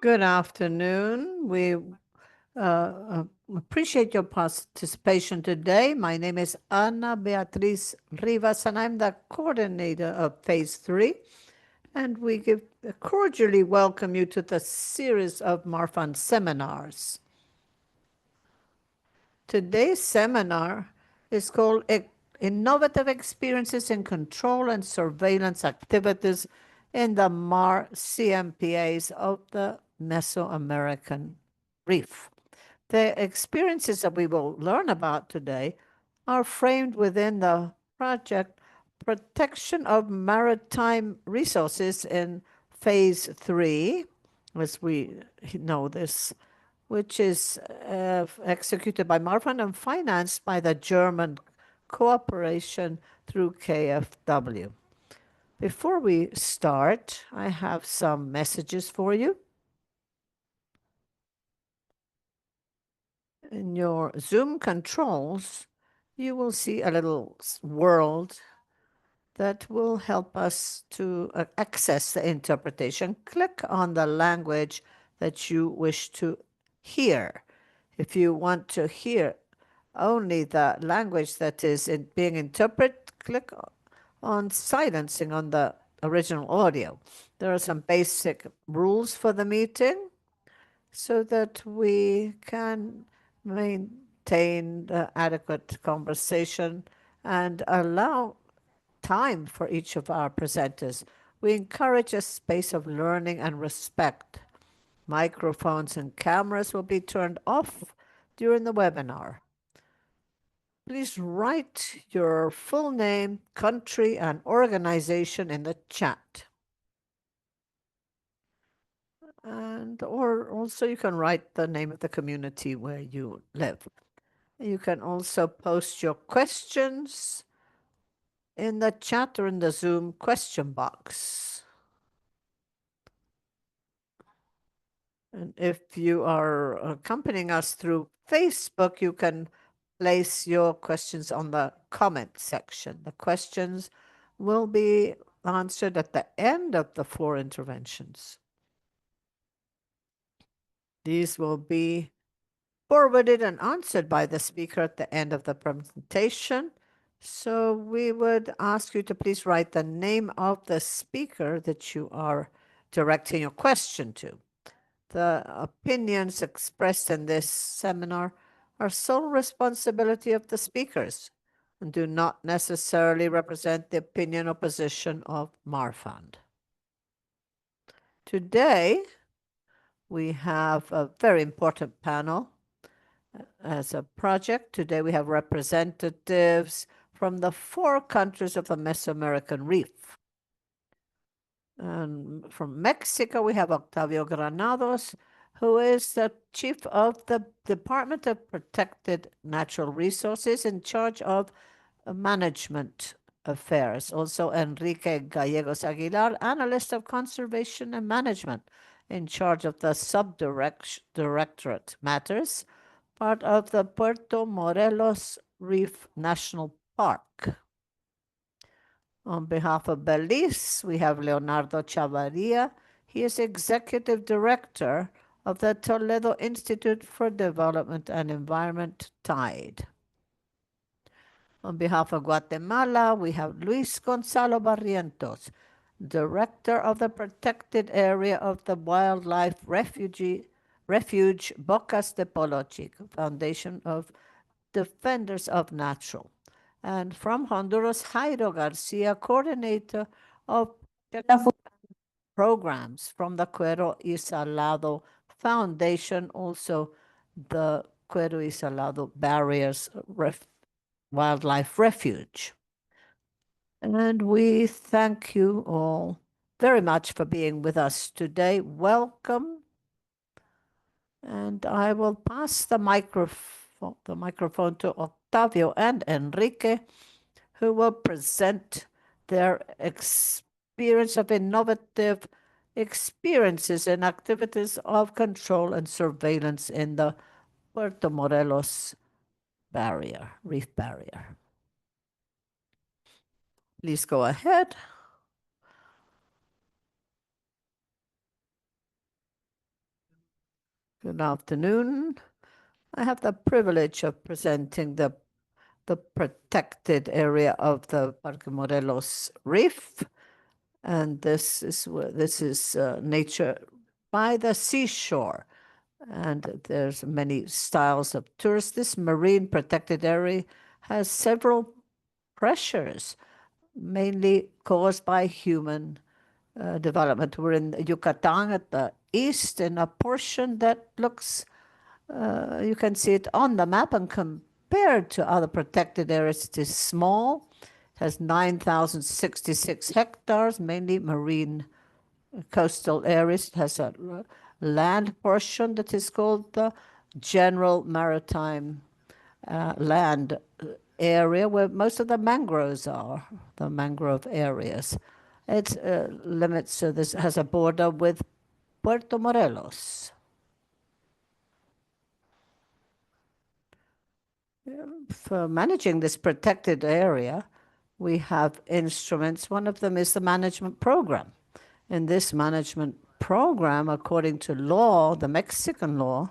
Good afternoon. We appreciate your participation today. My name is Ana Beatriz Rivas, and I'm the coordinator of Phase 3. And we cordially welcome you to the series of Marfan seminars. Today's seminar is called Innovative Experiences in Control and Surveillance Activities in the MAR CMPAs of the Mesoamerican Reef. The experiences that we will learn about today are framed within the project Protection of Maritime Resources in Phase 3, as we know this, which is executed by Marfan and financed by the German cooperation through KfW. Before we start, I have some messages for you. In your Zoom controls, you will see a little world that will help us to access the interpretation. Click on the language that you wish to hear. If you want to hear only the language that is being interpreted, click on silencing on the original audio. There are some basic rules for the meeting so that we can maintain the adequate conversation and allow time for each of our presenters. We encourage a space of learning and respect. Microphones and cameras will be turned off during the webinar. Please write your full name, country, and organization in the chat. Or also you can write the name of the community where you live. You can also post your questions in the chat or in the Zoom question box. And if you are accompanying us through Facebook, you can place your questions on the comment section. The questions will be answered at the end of the 4 interventions. These will be forwarded and answered by the speaker at the end of the presentation. So we would ask you to please write the name of the speaker that you are directing your question to. The opinions expressed in this seminar are sole responsibility of the speakers and do not necessarily represent the opinion or position of Marfan. Today, we have a very important panel as a project. Today, we have representatives from the 4 countries of the Mesoamerican Reef. And from Mexico, we have Octavio Granados, who is the chief of the Department of Protected Natural Resources in charge of management affairs. Also, Enrique Gallegos Aguilar, analyst of conservation and management in charge of the subdirectorate matters, part of the Puerto Morelos Reef National Park. On behalf of Belize, we have Leonardo Chavarria. He is Executive Director of the Toledo Institute for Development and Environment, TIDE. On behalf of Guatemala, we have Luis Gonzalo Barrientos, Director of the Protected Area of the Wildlife Refuge Bocas de Polochic, Foundation of Defenders of Natural. And from Honduras, Jairo Garcia, Coordinator of Programs from the Cuero y Salado Foundation, also the Cuero y Salado Barriers Wildlife Refuge. And we thank you all very much for being with us today. Welcome. And I will pass the microphone to Octavio and Enrique, who will present their experience of innovative experiences and activities of control and surveillance in the Puerto Morelos reef barrier. Please go ahead. Good afternoon. I have the privilege of presenting the protected area of the Parque Morelos Reef, and this is nature by the seashore, and there's many styles of tourists. This marine protected area has several pressures, mainly caused by human development. We're in Yucatan at the east, in a portion that looks, you can see it on the map, and compared to other protected areas, it is small. It has 9,066 hectares, mainly marine coastal areas. It has a land portion that is called the General Maritime Land area, where most of the mangroves are, the mangrove areas. It limits, so this has a border with Puerto Morelos. For managing this protected area, we have instruments. One of them is the management program. In this management program, according to law, the Mexican law,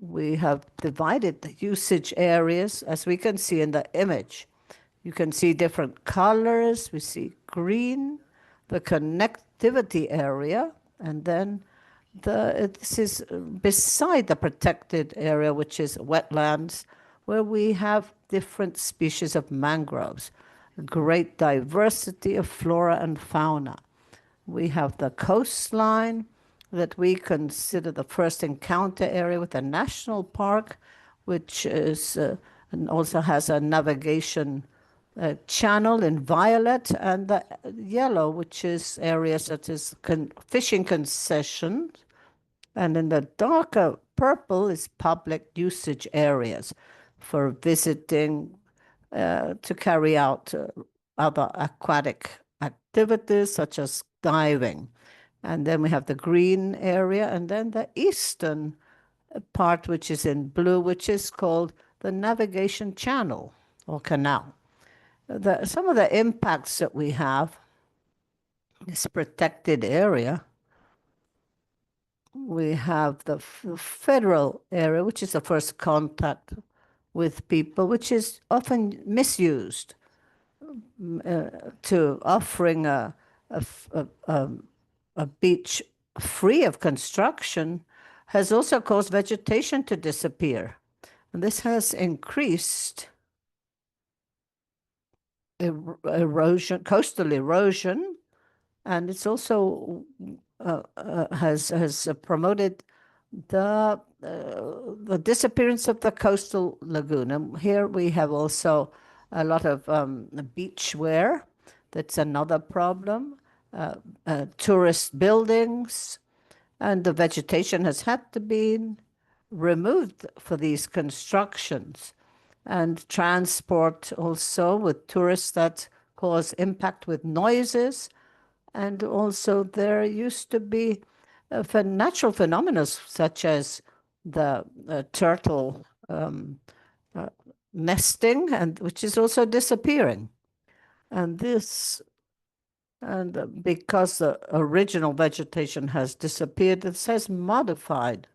we have divided the usage areas, as we can see in the image. You can see different colors. We see green, the connectivity area, and then this is beside the protected area, which is wetlands, where we have different species of mangroves, great diversity of flora and fauna. We have the coastline that we consider the first encounter area with a national park, which is and also has a navigation channel in violet, and the yellow, which is areas that is fishing concessions, and in the darker purple is public usage areas for visiting, to carry out other aquatic activities such as diving. And then we have the green area, and then the eastern part, which is in blue, which is called the navigation channel or canal. Some of the impacts that we have, this protected area, we have the federal area, which is the first contact with people, which is often misused to offering a beach free of construction, has also caused vegetation to disappear. And this has increased erosion, coastal erosion, and it's also has promoted the disappearance of the coastal lagoon. And here we have also a lot of beach wear. That's another problem. Tourist buildings, and the vegetation has had to be removed for these constructions. And transport also with tourists that cause impact with noises. And also there used to be natural phenomena such as the turtle nesting, and which is also disappearing. And because the original vegetation has disappeared, it has modified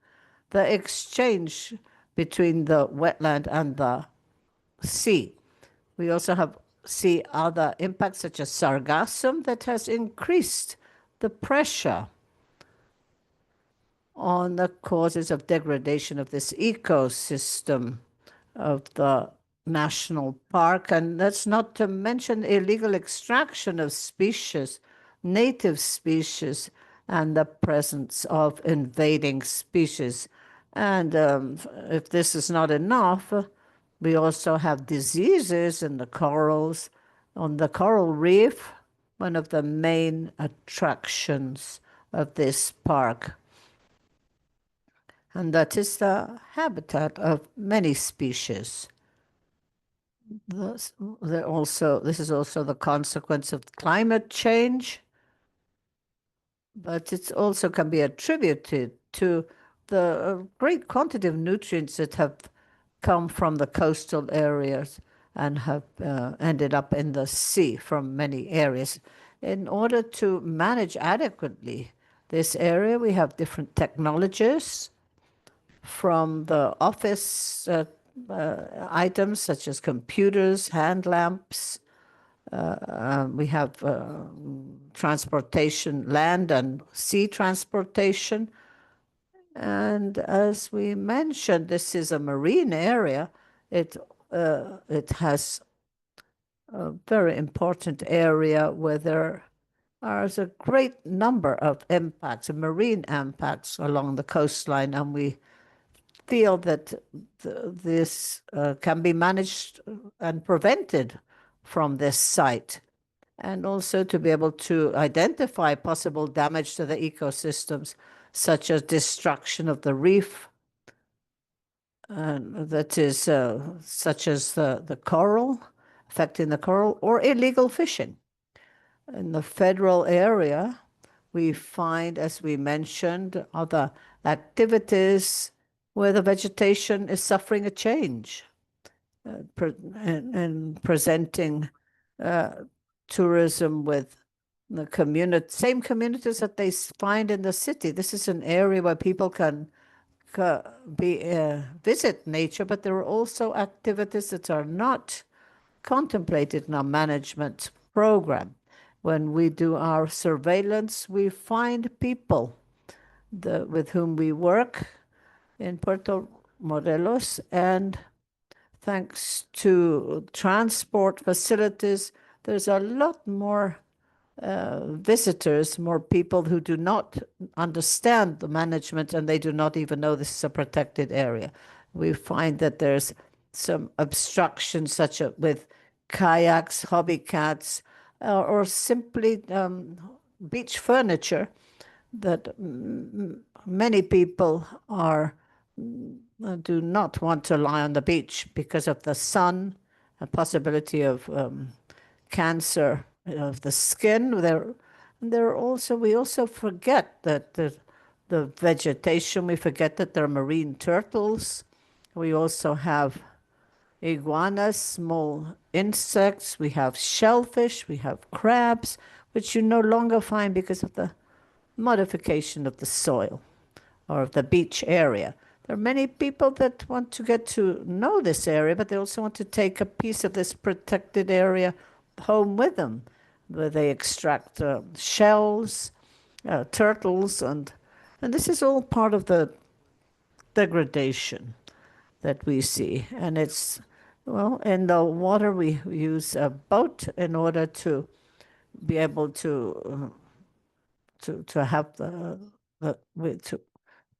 the exchange between the wetland and the sea. We also see other impacts such as sargassum that has increased the pressure on the causes of degradation of this ecosystem of the national park. And that's not to mention illegal extraction of species, native species, and the presence of invading species. And if this is not enough, we also have diseases in the corals. On the coral reef, one of the main attractions of this park. And that is the habitat of many species. This is also the consequence of climate change, but it also can be attributed to the great quantity of nutrients that have come from the coastal areas and have ended up in the sea from many areas. In order to manage adequately this area. We have different technologies from the office items such as computers, hand lamps. We have transportation, land and sea transportation. And as we mentioned, this is a marine area. It has a very important area where there are a great number of impacts, marine impacts along the coastline, and we feel that this can be managed and prevented from this site. And also to be able to identify possible damage to the ecosystems, such as destruction of the reef, that is such as the coral, affecting the coral, or illegal fishing. In the federal area, we find, as we mentioned, other activities where the vegetation is suffering a change and presenting tourism with the same communities that they find in the city. This is an area where people can visit nature, but there are also activities that are not contemplated in our management program. When we do our surveillance, we find people with whom we work in Puerto Morelos, and thanks to transport facilities, there's a lot more visitors, more people who do not understand the management and they do not even know this is a protected area. We find that there's some obstructions, such as with kayaks, hobby cats, or simply beach furniture that many people do not want to lie on the beach because of the sun, a possibility of cancer of the skin. We also forget that the vegetation. We forget that there are marine turtles. We also have iguanas, small insects. We have shellfish. We have crabs, which you no longer find because of the modification of the soil or of the beach area. There are many people that want to get to know this area, but they also want to take a piece of this protected area home with them, where they extract shells, turtles, and this is all part of the degradation that we see. And it's, well, in the water we use a boat in order to be able to have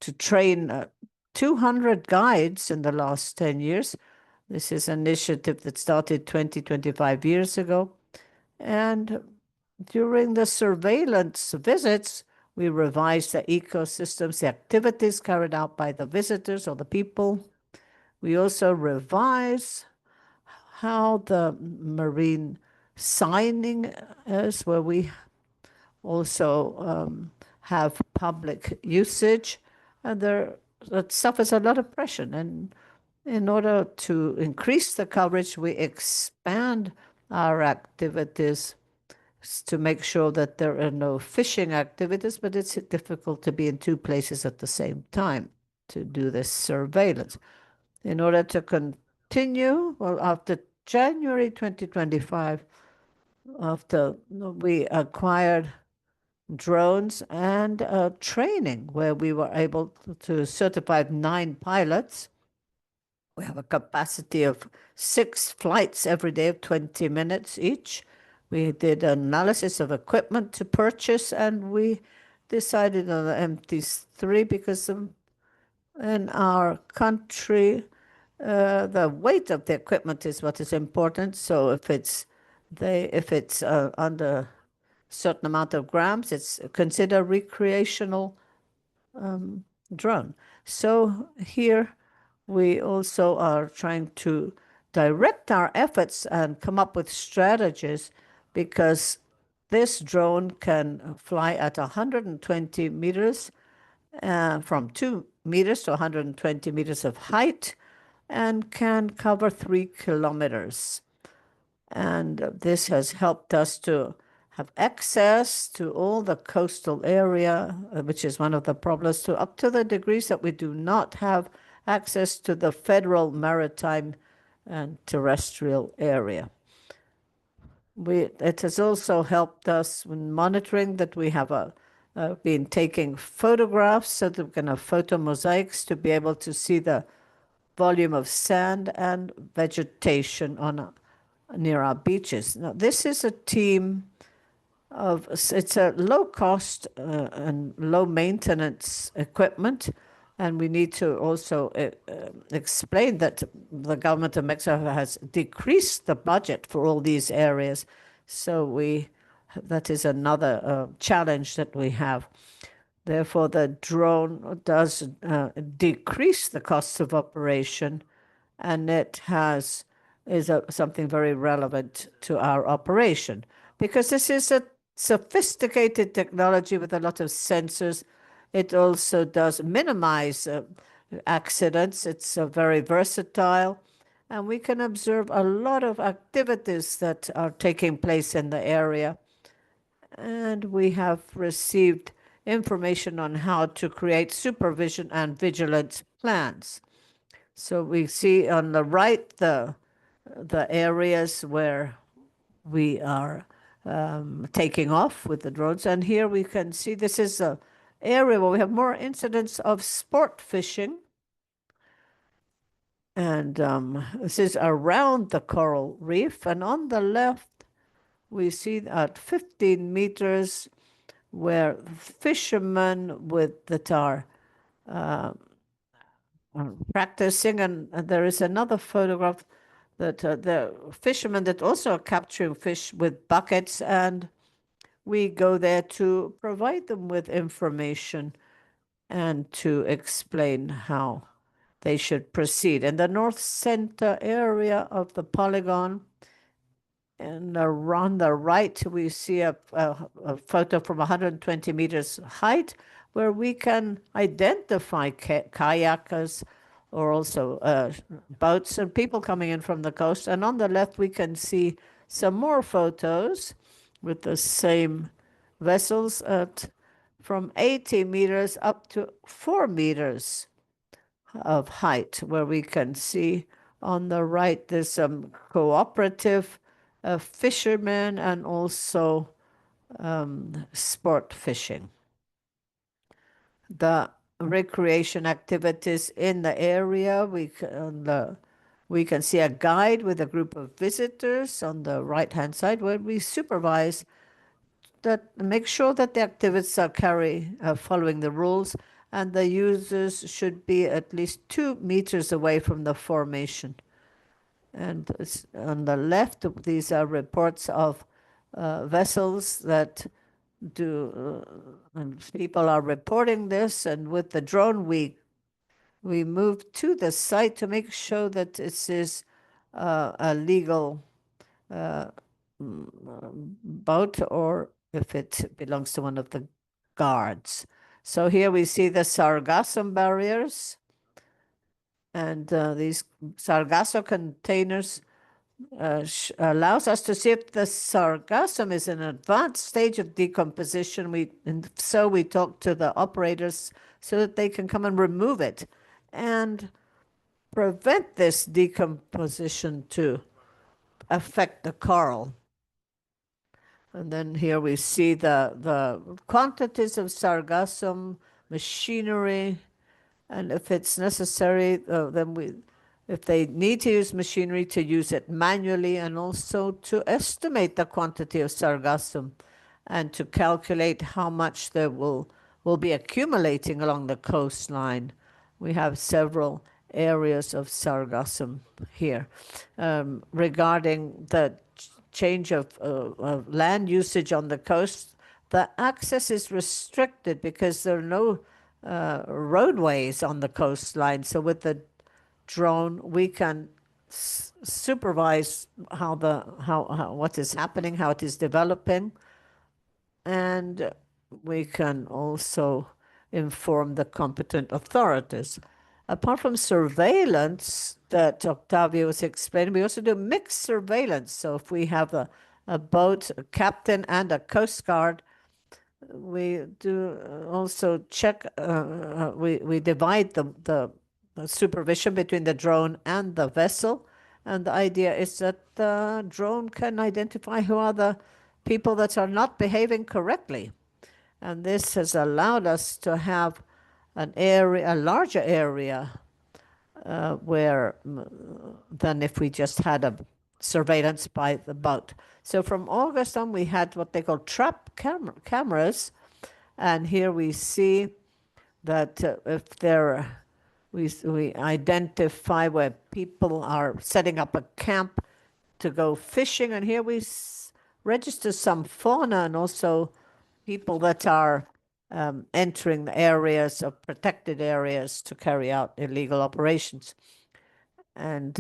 to train 200 guides in the last 10 years. This is an initiative that started 25 years ago. And during the surveillance visits, we revised the ecosystems, the activities carried out by the visitors or the people. We also revise how the marine signing is, where we also have public usage, and that suffers a lot of pressure. And in order to increase the coverage, we expand our activities to make sure that there are no fishing activities, but it's difficult to be in two places at the same time to do this surveillance. In order to continue, well, after January 2025, after we acquired drones and training, where we were able to certify 9 pilots. We have a capacity of 6 flights every day of 20 minutes each. We did analysis of equipment to purchase, and we decided on the MT3 because in our country, the weight of the equipment is what is important. So if it's under certain amount of grams, it's considered recreational drone. So here we also are trying to direct our efforts and come up with strategies, because this drone can fly at 120 meters, from 2 meters to 120 meters of height, and can cover 3 kilometers. And this has helped us to have access to all the coastal area, which is one of the problems, to up to the degrees that we do not have access to the federal maritime and terrestrial area. It has also helped us in monitoring that we have been taking photographs so that we can have photo mosaics to be able to see the volume of sand and vegetation near our beaches. Now, this is a team it's a low cost and low maintenance equipment. And we need to also explain that the government of Mexico has decreased the budget for all these areas. So that is another challenge that we have. Therefore, the drone does decrease the costs of operation, and it is something very relevant to our operation because this is a sophisticated technology with a lot of sensors. It also does minimize accidents. It's very versatile, and we can observe a lot of activities that are taking place in the area. And we have received information on how to create supervision and vigilance plans. So we see on the right the areas where we are taking off with the drones. And here we can see this is an area where we have more incidents of sport fishing. And this is around the coral reef. And on the left, we see at 15 meters where fishermen that are practicing. And there is another photograph that the fishermen that also are capturing fish with buckets, and we go there to provide them with information and to explain how they should proceed. In the north center area of the polygon, and on the right, we see a photo from 120 meters height where we can identify kayakers or also boats and people coming in from the coast. And on the left, we can see some more photos with the same vessels from 80 meters up to 4 meters of height, where we can see on the right there's some cooperative fishermen and also sport fishing. The recreation activities in the area, we can see a guide with a group of visitors on the right-hand side where we supervise that, make sure that the activities are following the rules, and the users should be at least 2 meters away from the formation. And on the left, these are reports of vessels that and people are reporting this. And with the drone, we move to the site to make sure that this is a legal boat or if it belongs to one of the guards. So here we see the sargassum barriers, and these sargasso containers allows us to see if the sargassum is in an advanced stage of decomposition. So we talk to the operators so that they can come and remove it and prevent this decomposition to affect the coral. And then here we see the quantities of sargassum, machinery, and if it's necessary, if they need to use machinery, to use it manually, and also to estimate the quantity of sargassum and to calculate how much there will be accumulating along the coastline. We have several areas of sargassum here. Regarding the change of land usage on the coast, the access is restricted because there are no roadways on the coastline. So with the drone, we can supervise what is happening, how it is developing, and we can also inform the competent authorities. Apart from surveillance that Octavio was explaining, we also do mixed surveillance. So if we have a boat, a captain, and a coast guard. We do also check, we divide the supervision between the drone and the vessel. And the idea is that the drone can identify who are the people that are not behaving correctly. And this has allowed us to have an area, a larger area, where than if we just had a surveillance by the boat. So from August on, we had what they call trap cameras, and here we see that if there, we identify where people are setting up a camp to go fishing, and here we register some fauna and also people that are entering the areas of protected areas to carry out illegal operations. And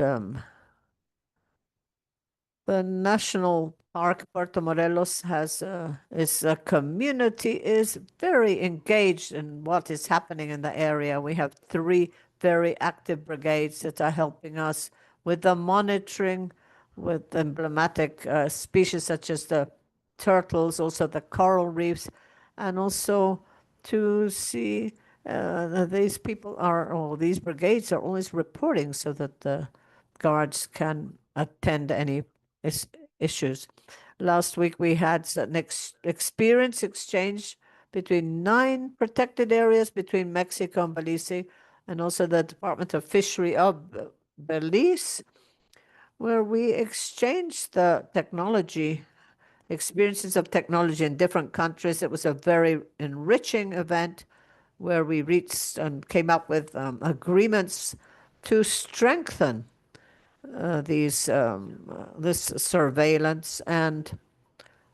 the National Park Puerto Morelos has is a community is very engaged in what is happening in the area. We have 3 very active brigades that are helping us with the monitoring, with emblematic species such as the turtles, also the coral reefs, and also to see these people are, or these brigades are always reporting so that the guards can attend any issues. Last week we had an experience exchange between 9 protected areas between Mexico and Belize, and also the Department of Fishery of Belize, where we exchanged the technology, experiences of technology in different countries. It was a very enriching event where we reached and came up with agreements to strengthen this surveillance. And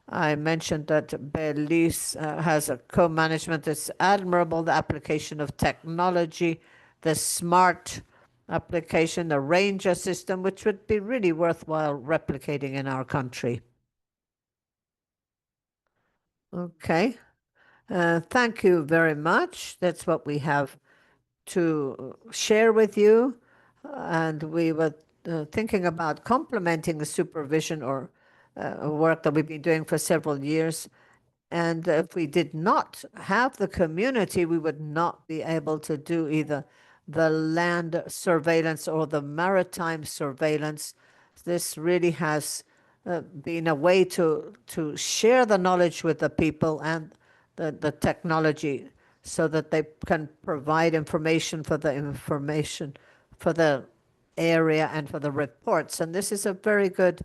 I mentioned that Belize has a co-management that's admirable, the application of technology, the smart application, the ranger system, which would be really worthwhile replicating in our country. Okay. Thank you very much. That's what we have to share with you. And we were thinking about complementing the supervision or work that we've been doing for several years. And if we did not have the community, we would not be able to do either the land surveillance or the maritime surveillance. This really has been a way to share the knowledge with the people and the technology so that they can provide information for the area and for the reports. And this is a very good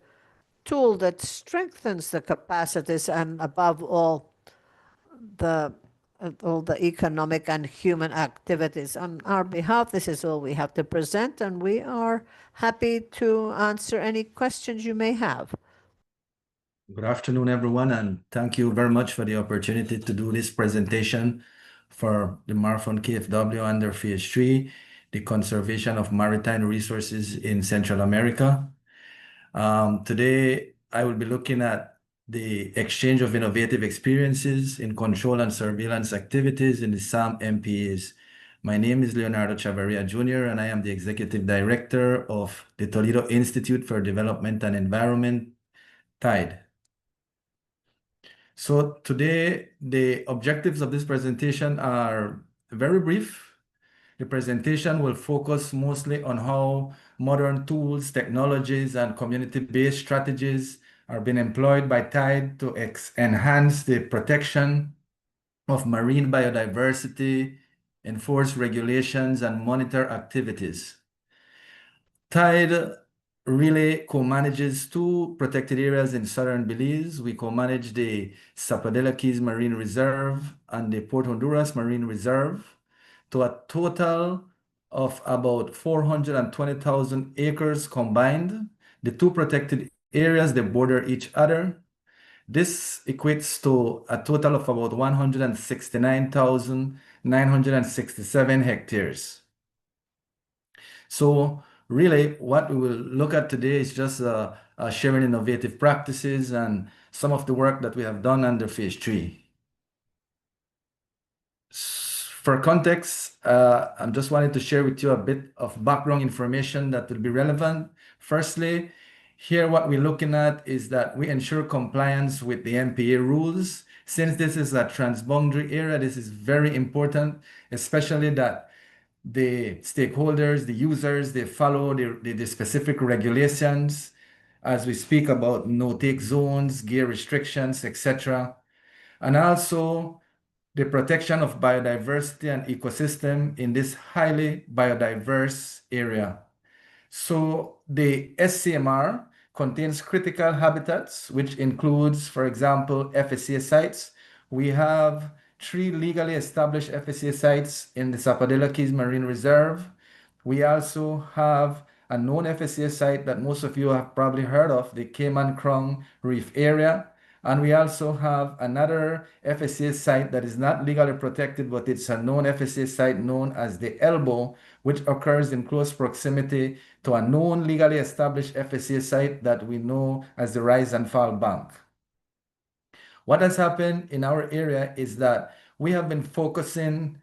tool that strengthens the capacities and above the all the economic and human activities. On our behalf, this is all we have to present, and we are happy to answer any questions you may have. Good afternoon, everyone, and thank you very much for the opportunity to do this presentation for the Marathon KFW under Phase 3, the conservation of maritime resources in Central America. Today, I will be looking at the exchange of innovative experiences in control and surveillance activities in the CMPAs. My name is Leonardo Chavarria Jr., and I am the Executive Director of the Toledo Institute for Development and Environment, TIDE. So today, the objectives of this presentation are very brief. The presentation will focus mostly on how modern tools, technologies, and community-based strategies are being employed by TIDE to enhance the protection of marine biodiversity, enforce regulations, and monitor activities. TIDE really co-manages 2 protected areas in southern Belize. We co-manage the Zapadella Keys Marine Reserve and the Port Honduras Marine Reserve to a total of about 420,000 acres combined. The 2 protected areas, they border each other. This equates to a total of about 169,967 hectares. So really, what we will look at today is just sharing innovative practices and some of the work that we have done under Phase 3. For context, I'm just wanting to share with you a bit of background information that will be relevant. Firstly, Here, what we're looking at is that we ensure compliance with the MPA rules. Since this is a transboundary area, this is very important, especially that the stakeholders, the users, they follow the specific regulations as we speak about no-take zones, gear restrictions, etc. And also the protection of biodiversity and ecosystem in this highly biodiverse area. So the SCMR contains critical habitats, which includes, for example, FSA sites. We have 3 legally established FSA sites in the Zapadilla Keys Marine Reserve. We also have a known FSA site that most of you have probably heard of, the Cayman Crown Reef area. And we also have another FSA site that is not legally protected, but it's a known FSA site known as the Elbow, which occurs in close proximity to a known legally established FSA site that we know as the Rise and Fall Bank. What has happened in our area is that we have been focusing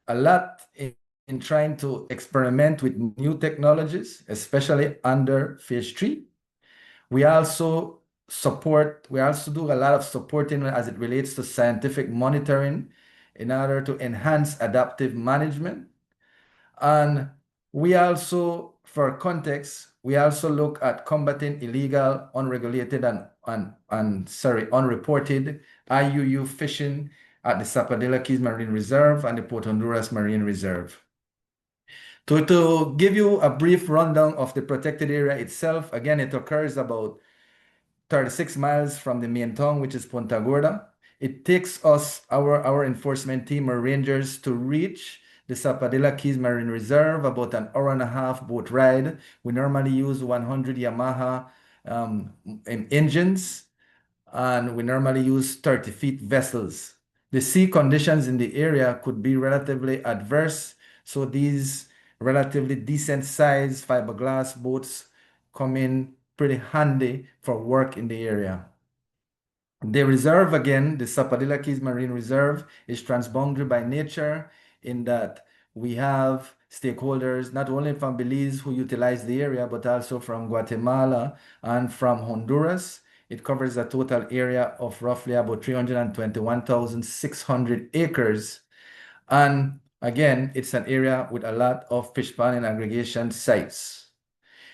a lot in trying to experiment with new technologies, especially under phase 3. We also do a lot of supporting as it relates to scientific monitoring in order to enhance adaptive management. And we also, for context, we also look at combating illegal, unregulated, unreported IUU fishing at the Zapadilla Keys Marine Reserve and the Port Honduras Marine Reserve. To give you a brief rundown of the protected area itself, again, it occurs about 36 miles from the main town, which is Punta Gorda. It takes us, our enforcement team or rangers, to reach the Zapadilla Keys Marine Reserve, about an hour and a half boat ride. We normally use 100 Yamaha engines, and we normally use 30 feet vessels. The sea conditions in the area could be relatively adverse, so these relatively decent sized fiberglass boats come in pretty handy for work in the area. The reserve, again, the Zapadilla Keys Marine Reserve, is transboundary by nature in that we have stakeholders not only from Belize who utilize the area, but also from Guatemala and from Honduras. It covers a total area of roughly about 321,600 acres. And again, it's an area with a lot of fish pond and aggregation sites.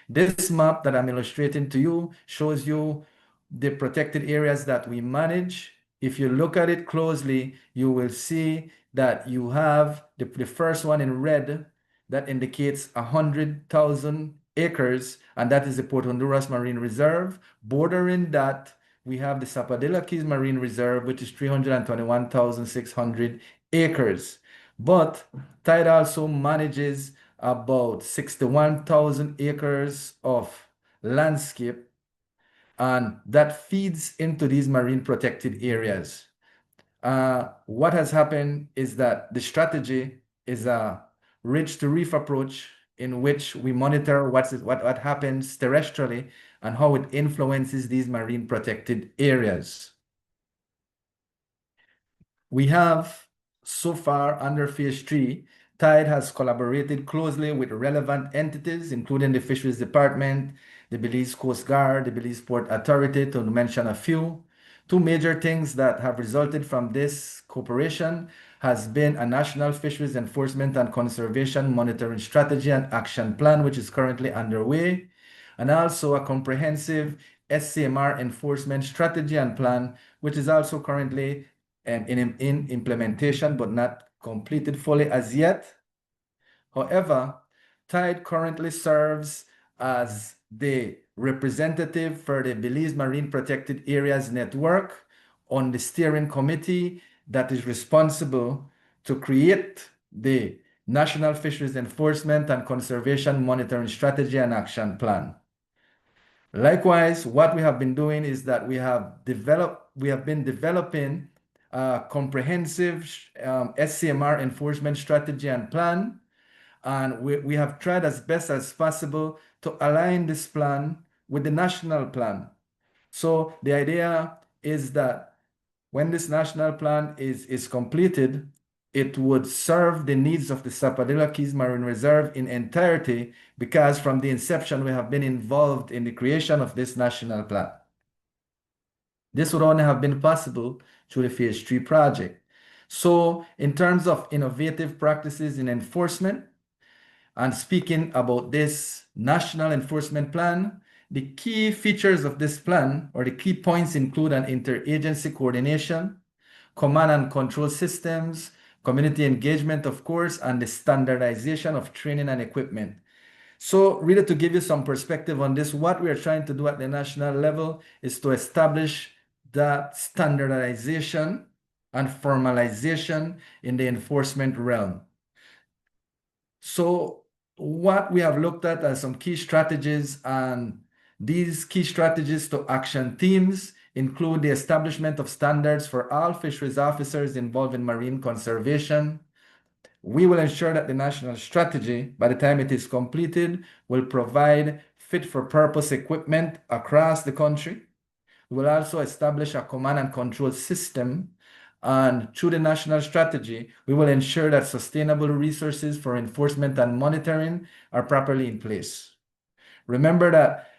This map that I'm illustrating to you shows you the protected areas that we manage. If you look at it closely, you will see that you have the first one in red that indicates 100,000 acres, and that is the Port Honduras Marine Reserve. Bordering that, we have the Zapadilla Keys Marine Reserve, which is 321,600 acres. But Tide also manages about 61,000 acres of landscape, and that feeds into these marine protected areas. What has happened is that the strategy is a ridge to reef approach in which we monitor what happens terrestrially and how it influences these marine protected areas. We have so far under phase 3, Tide has collaborated closely with relevant entities, including the Fisheries Department, the Belize Coast Guard, the Belize Port Authority, to mention a few. Two major things that have resulted from this cooperation has been a National Fisheries Enforcement and Conservation Monitoring Strategy and Action Plan, which is currently underway, and also a comprehensive SCMR enforcement strategy and plan, which is also currently in implementation, but not completed fully as yet. However, Tide currently serves as the representative for the Belize Marine Protected Areas Network on the steering committee that is responsible to create the National Fisheries Enforcement and Conservation Monitoring Strategy and Action Plan. Likewise, what we have been doing is that we have been developing a comprehensive SCMR enforcement strategy and plan, and we have tried as best as possible to align this plan with the national plan. So the idea is that when this national plan is completed, it would serve the needs of the Zapadilla Keys Marine Reserve in entirety, because from the inception we have been involved in the creation of this national plan. This would only have been possible through the Phase 3 project. So in terms of innovative practices in enforcement, and speaking about this national enforcement plan, the key features of this plan, or the key points, include an interagency coordination, command and control systems, community engagement, of course, and the standardization of training and equipment. So really, to give you some perspective on this, what we are trying to do at the national level is to establish that standardization and formalization in the enforcement realm. So what we have looked at are some key strategies, and these key strategies to action themes include the establishment of standards for all fisheries officers involved in marine conservation. We will ensure that the national strategy, by the time it is completed, will provide fit-for-purpose equipment across the country. We will also establish a command and control system, and through the national strategy, we will ensure that sustainable resources for enforcement and monitoring are properly in place. Remember that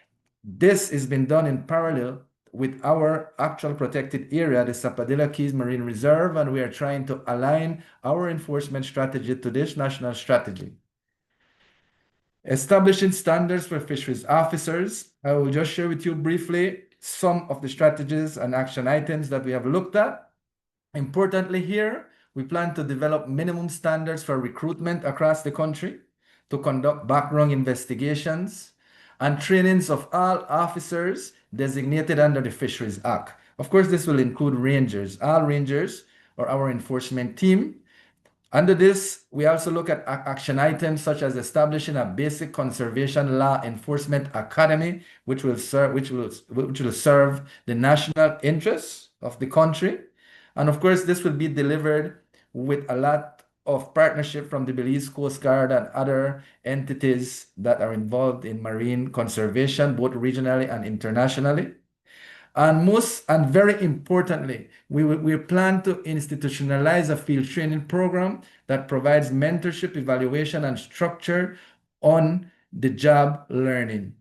this has been done in parallel with our actual protected area, the Zapadilla Keys Marine Reserve, and we are trying to align our enforcement strategy to this national strategy. Establishing standards for fisheries officers. I will just share with you briefly some of the strategies and action items that we have looked at. Importantly here, we plan to develop minimum standards for recruitment across the country, to conduct background investigations, and trainings of all officers designated under the Fisheries Act. Of course, this will include rangers. All rangers or our enforcement team. Under this, we also look at action items such as establishing a basic conservation law enforcement academy, which will serve the national interests of the country. And of course, this will be delivered with a lot of partnership from the Belize Coast Guard and other entities that are involved in marine conservation, both regionally and internationally. And very importantly, we plan to institutionalize a field training program that provides mentorship, evaluation, and structure on the job learning.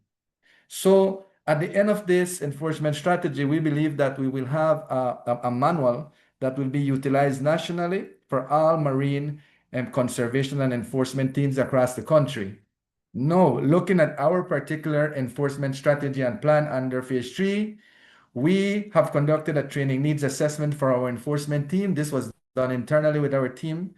So at the end of this enforcement strategy, we believe that we will have a manual that will be utilized nationally for all marine conservation and enforcement teams across the country. Now, looking at our particular enforcement strategy and plan under Phase 3, we have conducted a training needs assessment for our enforcement team. This was done internally with our team.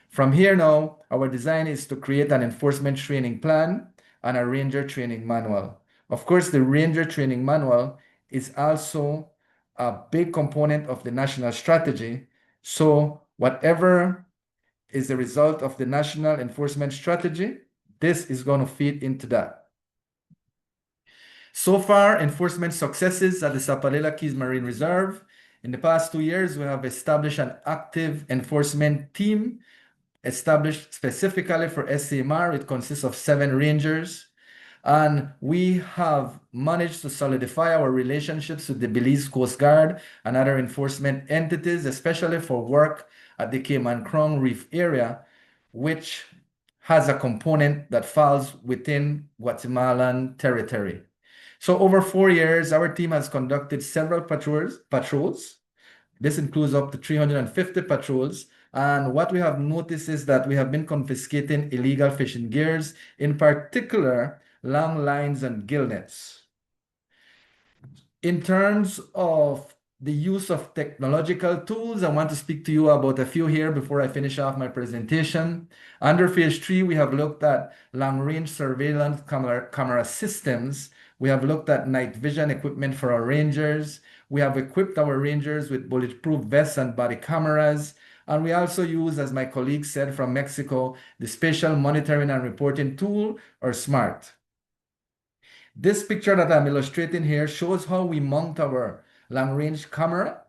From here now, our design is to create an enforcement training plan and a ranger training manual. Of course, the ranger training manual is also a big component of the national strategy. So whatever is the result of the national enforcement strategy, this is going to feed into that. So far, enforcement successes at the Zapadilla Keys Marine Reserve. In the past 2 years, we have established an active enforcement team established specifically for SCMR. It consists of 7 rangers. And we have managed to solidify our relationships with the Belize Coast Guard and other enforcement entities, especially for work at the Cayman Crown Reef area, which has a component that falls within Guatemalan territory. So over 4 years, our team has conducted several patrols. This includes up to 350 patrols. And what we have noticed is that we have been confiscating illegal fishing gears, in particular, long lines and gill nets. In terms of the use of technological tools, I want to speak to you about a few here before I finish off my presentation. Under Phase 3, we have looked at long-range surveillance camera systems. We have looked at night vision equipment for our rangers. We have equipped our rangers with bulletproof vests and body cameras. And we also use, as my colleague said from Mexico, the Spatial Monitoring and Reporting Tool, or SMART. This picture that I'm illustrating here shows how we mount our long-range camera.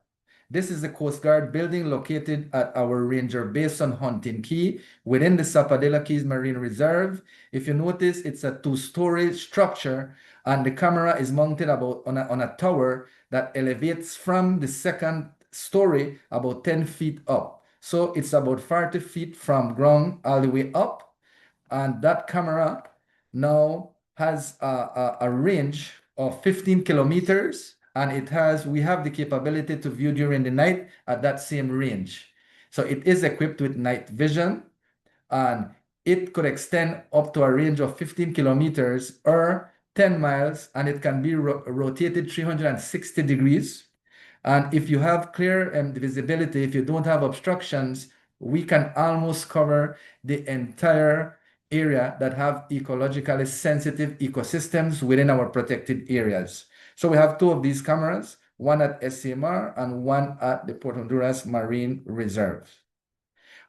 This is the Coast Guard building located at our ranger base on Hunting Key within the Zapadilla Keys Marine Reserve. If you notice, it's a 2-story structure, and the camera is mounted on a tower that elevates from the second story about 10 feet up. So it's about 40 feet from ground all the way up. And that camera now has a range of 15 kilometers, and we have the capability to view during the night at that same range. So it is equipped with night vision, and it could extend up to a range of 15 kilometers or 10 miles, and it can be rotated 360 degrees. And if you have clear visibility, if you don't have obstructions, we can almost cover the entire area that have ecologically sensitive ecosystems within our protected areas. So we have two of these cameras, one at SCMR and one at the Port Honduras Marine Reserve.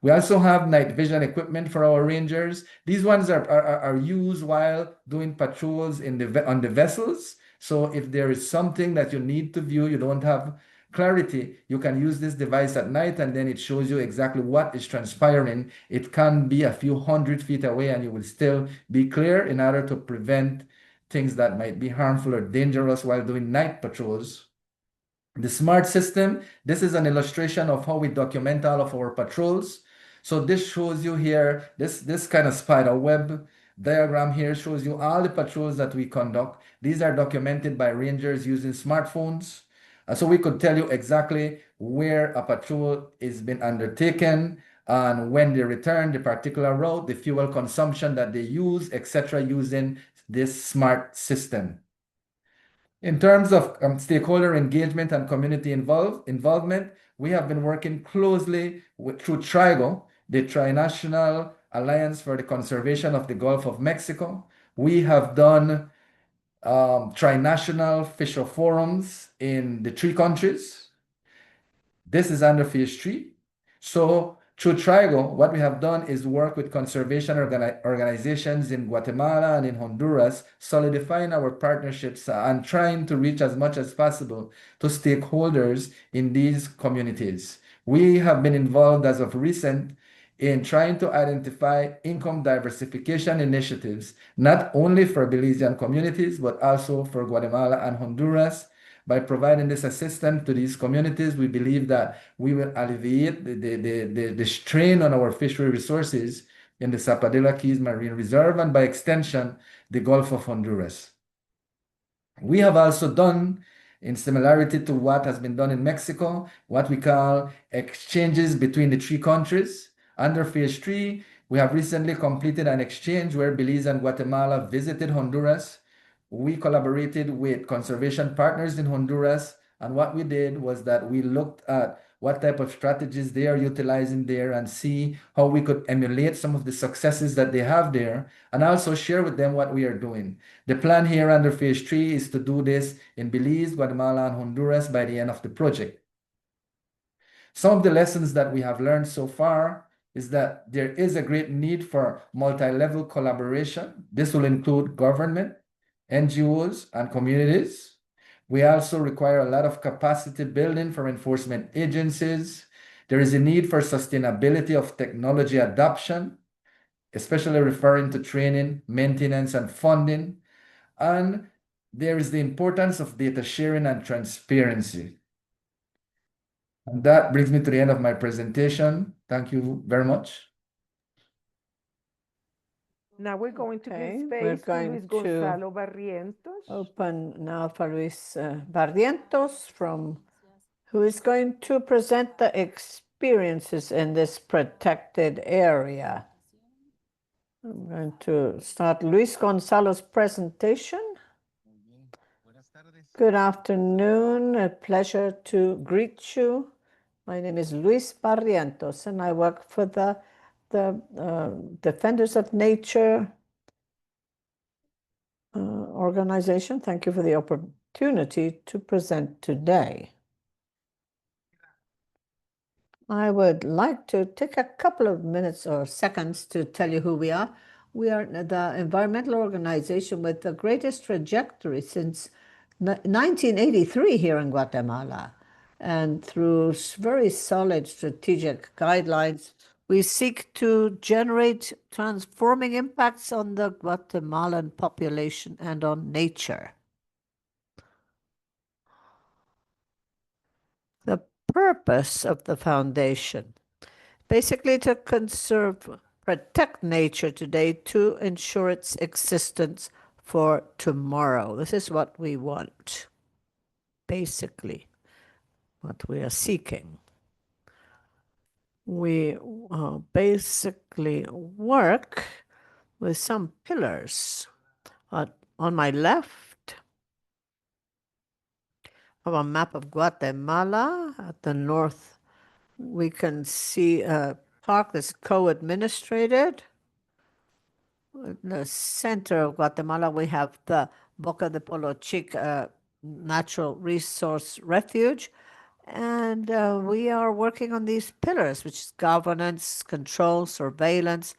We also have night vision equipment for our rangers. These ones are used while doing patrols on the vessels. So if there is something that you need to view, you don't have clarity, you can use this device at night, and then it shows you exactly what is transpiring. It can be a few 100 feet away, and you will still be clear in order to prevent things that might be harmful or dangerous while doing night patrols. The smart system, this is an illustration of how we document all of our patrols. So this shows you here, this kind of spider web diagram here shows you all the patrols that we conduct. These are documented by rangers using smartphones. So we could tell you exactly where a patrol is being undertaken, and when they return, the particular route, the fuel consumption that they use, etc., using this smart system. In terms of stakeholder engagement and community involvement, we have been working closely through TRIGO, the Trinational Alliance for the Conservation of the Gulf of Mexico. We have done trinational fisher forums in the 3 countries. This is under phase 3. So through TRIGO, what we have done is work with conservation organizations in Guatemala and in Honduras, solidifying our partnerships and trying to reach as much as possible to stakeholders in these communities. We have been involved as of recent in trying to identify income diversification initiatives, not only for Belizean communities, but also for Guatemala and Honduras. By providing this assistance to these communities, we believe that we will alleviate the strain on our fishery resources in the Zapadilla Keys Marine Reserve, and by extension, the Gulf of Honduras. We have also done, in similarity to what has been done in Mexico, what we call exchanges between the 3 countries. Under phase 3, we have recently completed an exchange where Belize and Guatemala visited Honduras. We collaborated with conservation partners in Honduras, and what we did was that we looked at what type of strategies they are utilizing there and see how we could emulate some of the successes that they have there, and also share with them what we are doing. The plan here under phase 3 is to do this in Belize, Guatemala, and Honduras by the end of the project. Some of the lessons that we have learned so far is that there is a great need for multi-level collaboration. This will include government, NGOs, and communities. We also require a lot of capacity building for enforcement agencies. There is a need for sustainability of technology adoption, especially referring to training, maintenance, and funding. And there is the importance of data sharing and transparency. And that brings me to the end of my presentation. Thank you very much. Now we're going to Okay, give we're space to going Luis to Gonzalo Barrientos. Open now for Luis Barrientos, who is going to present the experiences in this protected area. I'm going to start Luis Gonzalo's presentation. Good afternoon, a pleasure to greet you. My name is Luis Barrientos, and I work for the Defenders of Nature organization. Thank you for the opportunity to present today. I would like to take a couple of minutes or seconds to tell you who we are. We are the environmental organization with the greatest trajectory since 1983 here in Guatemala. And through very solid strategic guidelines, we seek to generate transforming impacts on the Guatemalan population and on nature. The purpose of the foundation basically to protect nature today to ensure its existence for tomorrow. This is what we want, basically, what we are seeking. We basically work with some pillars. On my left, of a map of Guatemala. At the north, we can see a park that's co-administrated. In the center of Guatemala, we have the Boca de Polo Chic Natural Resource Refuge. And we are working on these pillars, which is governance, control, surveillance,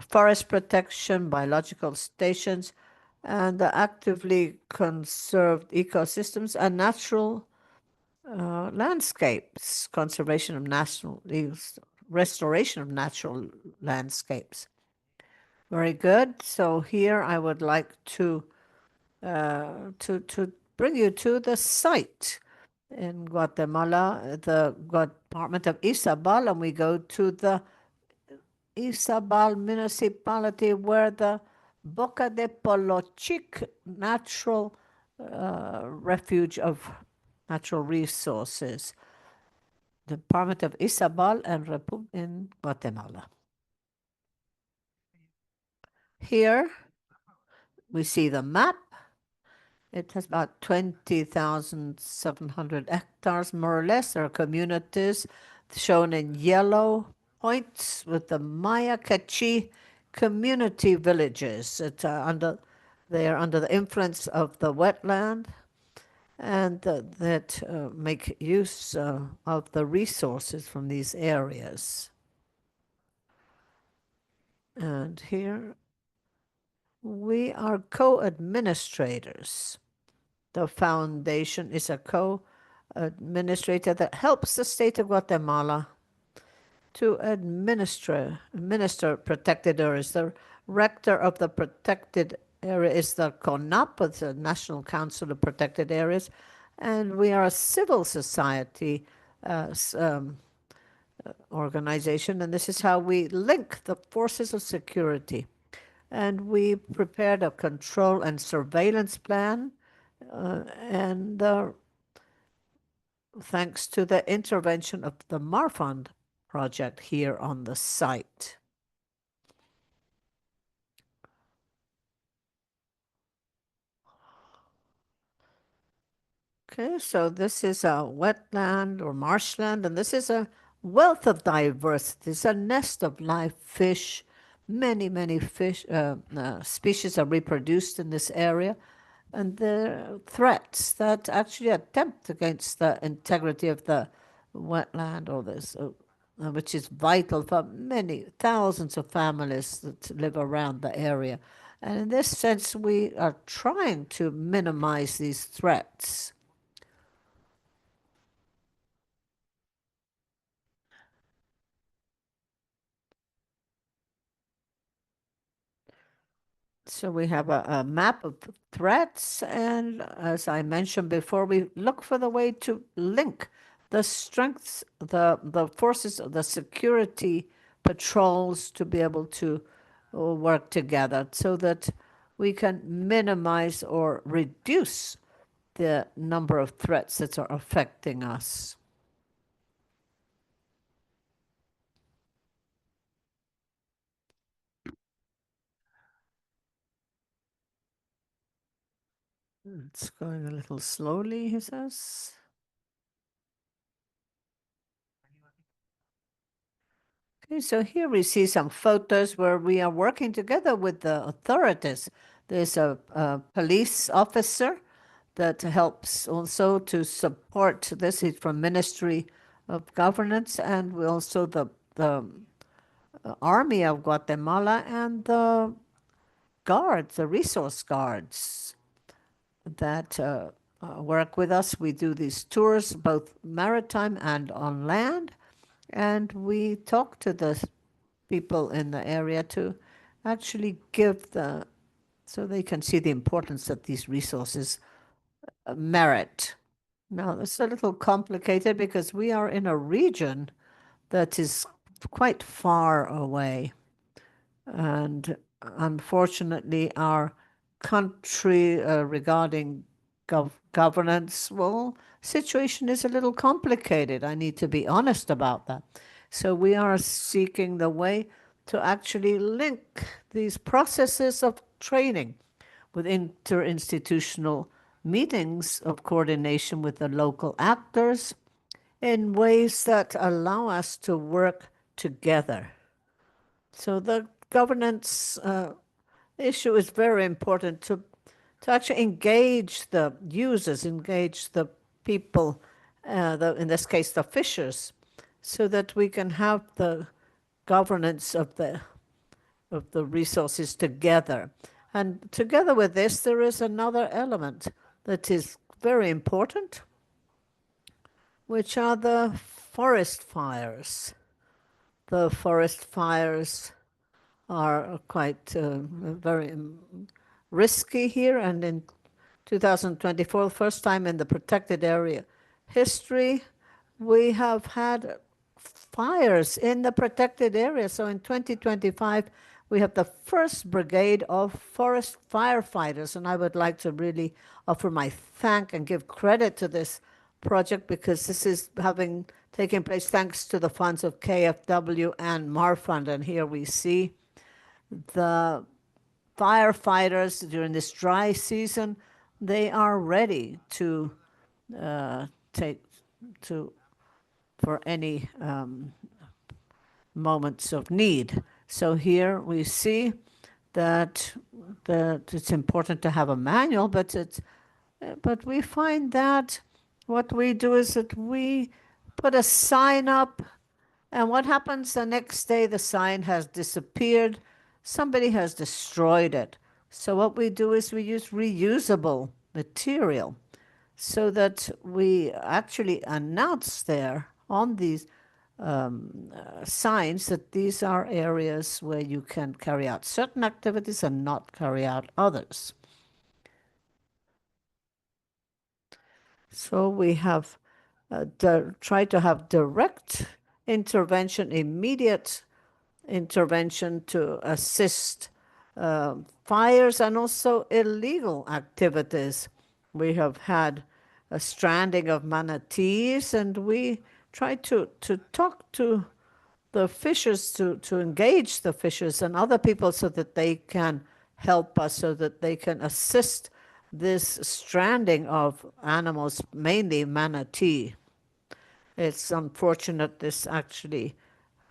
forest protection, biological stations, and the actively conserved ecosystems and natural landscapes, restoration of natural landscapes. Very good. So here I would like to bring you to the site in Guatemala, the Department of Izabal, and we go to the Izabal municipality where the Boca de Polochic natural refuge of natural resources, the Department of Izabal and in Guatemala. Here we see the map. It has about 20,700 hectares, more or less. There are communities shown in yellow points with the Maya Cachi community villages. They are under the influence of the wetland and that make use of the resources from these areas. And here we are co-administrators. The foundation is a co-administrator that helps the state of Guatemala to administer protected areas. The rector of the protected area is the CONANP, it's the National Council of Protected Areas, and we are a civil society organization, and this is how we link the forces of security. And we prepared a control and surveillance plan, and thanks to the intervention of the Marfund project here on the site. Okay, so this is a wetland or marshland, and this is a wealth of diversity. It's a nest of live fish. Many fish species are reproduced in this area, and the threats that actually attempt against the integrity of the wetland or this, which is vital for many thousands of families that live around the area. And in this sense, we are trying to minimize these threats. So we have a map of threats, and as I mentioned before, we look for the way to link the strengths, the forces of the security patrols to be able to work together so that we can minimize or reduce the number of threats that are affecting us. It's going a little slowly, he says. Okay, so here we see some photos where we are working together with the authorities. There's a police officer that helps also to support this. He's from Ministry of Governance, and we also the Army of Guatemala and the guards, the resource guards that work with us. We do these tours, both maritime and on land, and we talk to the people in the area to actually so they can see the importance that these resources merit. Now, it's a little complicated because we are in a region that is quite far away. And unfortunately, our country regarding governance, well, situation is a little complicated. I need to be honest about that. So we are seeking the way to actually link these processes of training with interinstitutional meetings of coordination with the local actors in ways that allow us to work together. So the governance issue is very important to actually engage the users, engage the people, in this case, the fishers, so that we can have the governance of the resources together. And together with this, there is another element that is very important, which are the forest fires. The forest fires are quite very risky here, and in 2024, the first time in the protected area history, we have had fires in the protected area. So in 2025, we have the first brigade of forest firefighters, and I would like to really offer my thank and give credit to this project because this is having taken place thanks to the funds of KfW and MARFund. And here we see the firefighters during this dry season, they are ready to take to for any moments of need. So here we see that it's important to have a manual, but we find that what we do is that we put a sign up, and what happens the next day? The sign has disappeared. Somebody has destroyed it. So what we do is we use reusable material so that we actually announce there on these signs that these are areas where you can carry out certain activities and not carry out others. So we have tried to have direct intervention, immediate intervention to assist fires and also illegal activities. We have had a stranding of manatees, and we try to talk to the fishers, to engage the fishers and other people so that they can help us, so that they can assist this stranding of animals, mainly manatee. It's unfortunate this actually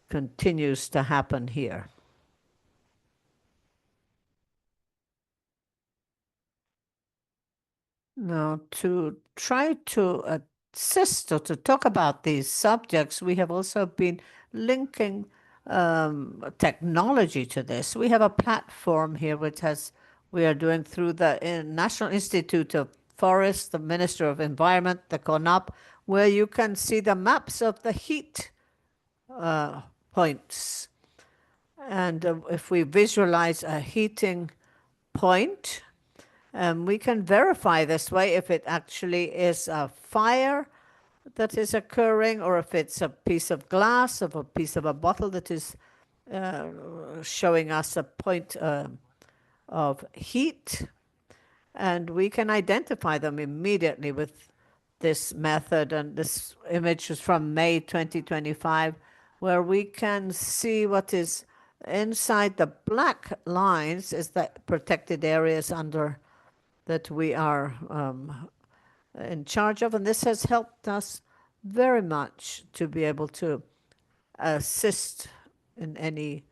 continues to happen here. Now, to try to assist or to talk about these subjects, we have also been linking technology to this. We have a platform here which we are doing through the National Institute of Forests, the Minister of Environment, the CONANP, where you can see the maps of the heat points. And if we visualize a heating point, we can verify this way if it actually is a fire that is occurring, or if it's a piece of glass, of a piece of a bottle that is showing us a point of heat. And we can identify them immediately with this method. And this image is from May 2025, where we can see what is inside the black lines is the protected areas under that we are in charge of. And this has helped us very much to be able to assist in any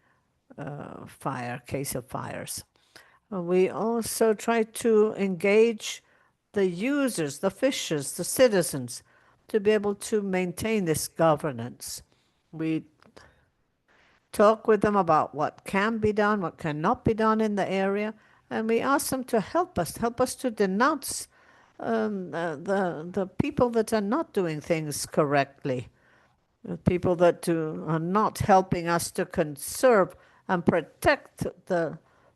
case of fires. We also try to engage the users, the fishers, the citizens, to be able to maintain this governance. We talk with them about what can be done, what cannot be done in the area, and we ask them to help us to denounce the people that are not doing things correctly, the people that are not helping us to conserve and protect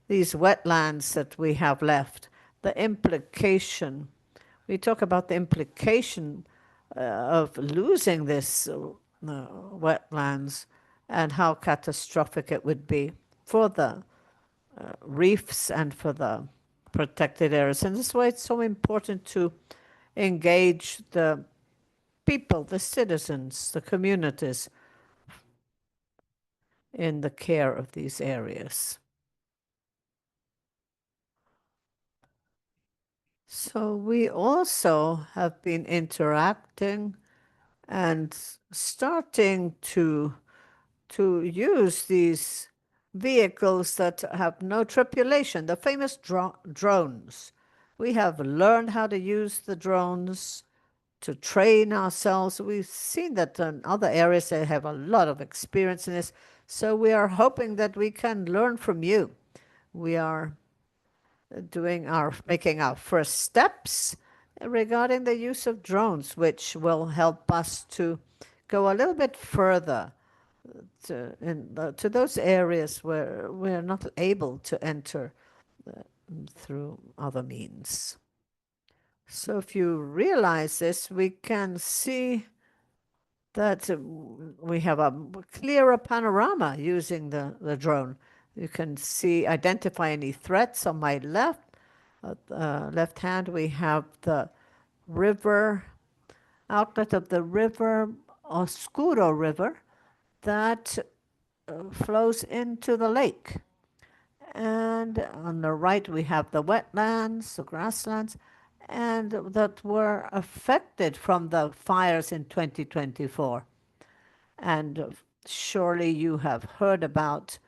these wetlands that we have left. The implication, we talk about the implication of losing this wetlands and how catastrophic it would be for the reefs and for the protected areas. And this is why it's so important to engage the people, the citizens, the communities in the care of these areas. So we also have been interacting and starting to use these vehicles that have no tripulation, the famous drones. We have learned how to use the drones to train ourselves. We've seen that in other areas they have a lot of experience in this. So we are hoping that we can learn from you. We are making our first steps regarding the use of drones, which will help us to go a little bit further to those areas where we're not able to enter through other means. So if you realize this, we can see that we have a clearer panorama using the drone. You can identify any threats. On my left hand, we have the river, outlet of the river, Oscuro River, that flows into the lake. And on the right, we have the wetlands, the grasslands, and that were affected from the fires in 2024. And surely you have heard about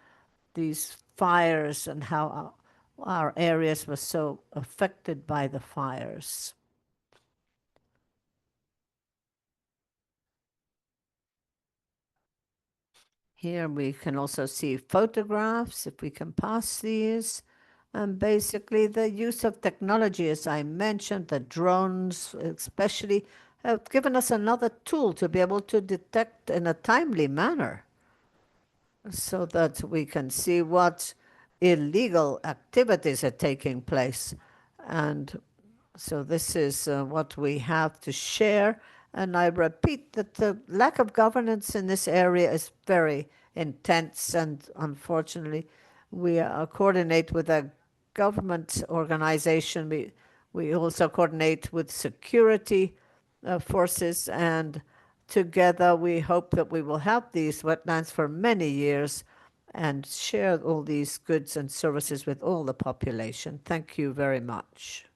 these fires and how our areas were so affected by the fires. Here we can also see photographs, if we can pass these. And basically the use of technology, as I mentioned, the drones especially, have given us another tool to be able to detect in a timely manner so that we can see what illegal activities are taking place. And so this is what we have to share. And I repeat that the lack of governance in this area is very intense. And unfortunately, we coordinate with a government organization. We also coordinate with security forces. And together, we hope that we will have these wetlands for many years and share all these goods and services with all the population. Thank you very much.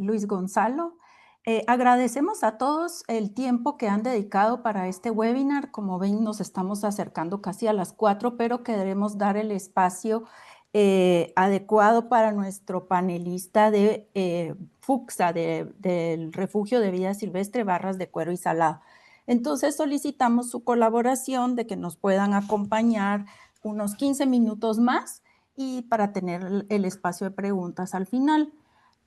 Luis Gonzalo. Agradecemos a todos el tiempo que han dedicado para este webinar. Como ven, nos estamos acercando casi a las 4, pero queremos dar el espacio adecuado para nuestro panelista de FUCSA, del Refugio de Vida Silvestre Barras de Cuero y Salado. Entonces solicitamos su colaboración de que nos puedan acompañar unos 15 minutos más y para tener el espacio de preguntas al final.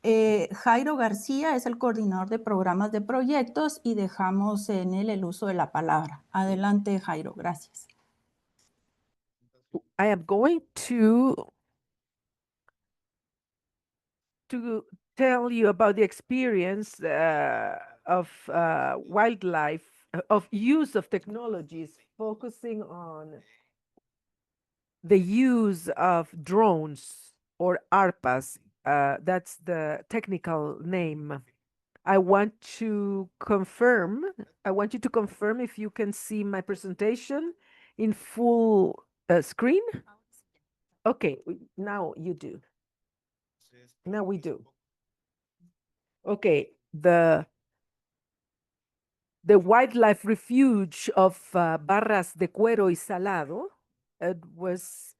Jairo García es el coordinador de programas de proyectos y dejamos en él el uso de la palabra. Adelante, Jairo, gracias. I am going to tell you about the experience of wildlife, of use of technologies, focusing on the use of drones or ARPAs. That's the technical name. I want you to confirm if you can see my presentation in full screen. Okay, now you do. Now we do. Okay, the wildlife refuge of Barras de Cuero y Salado, it was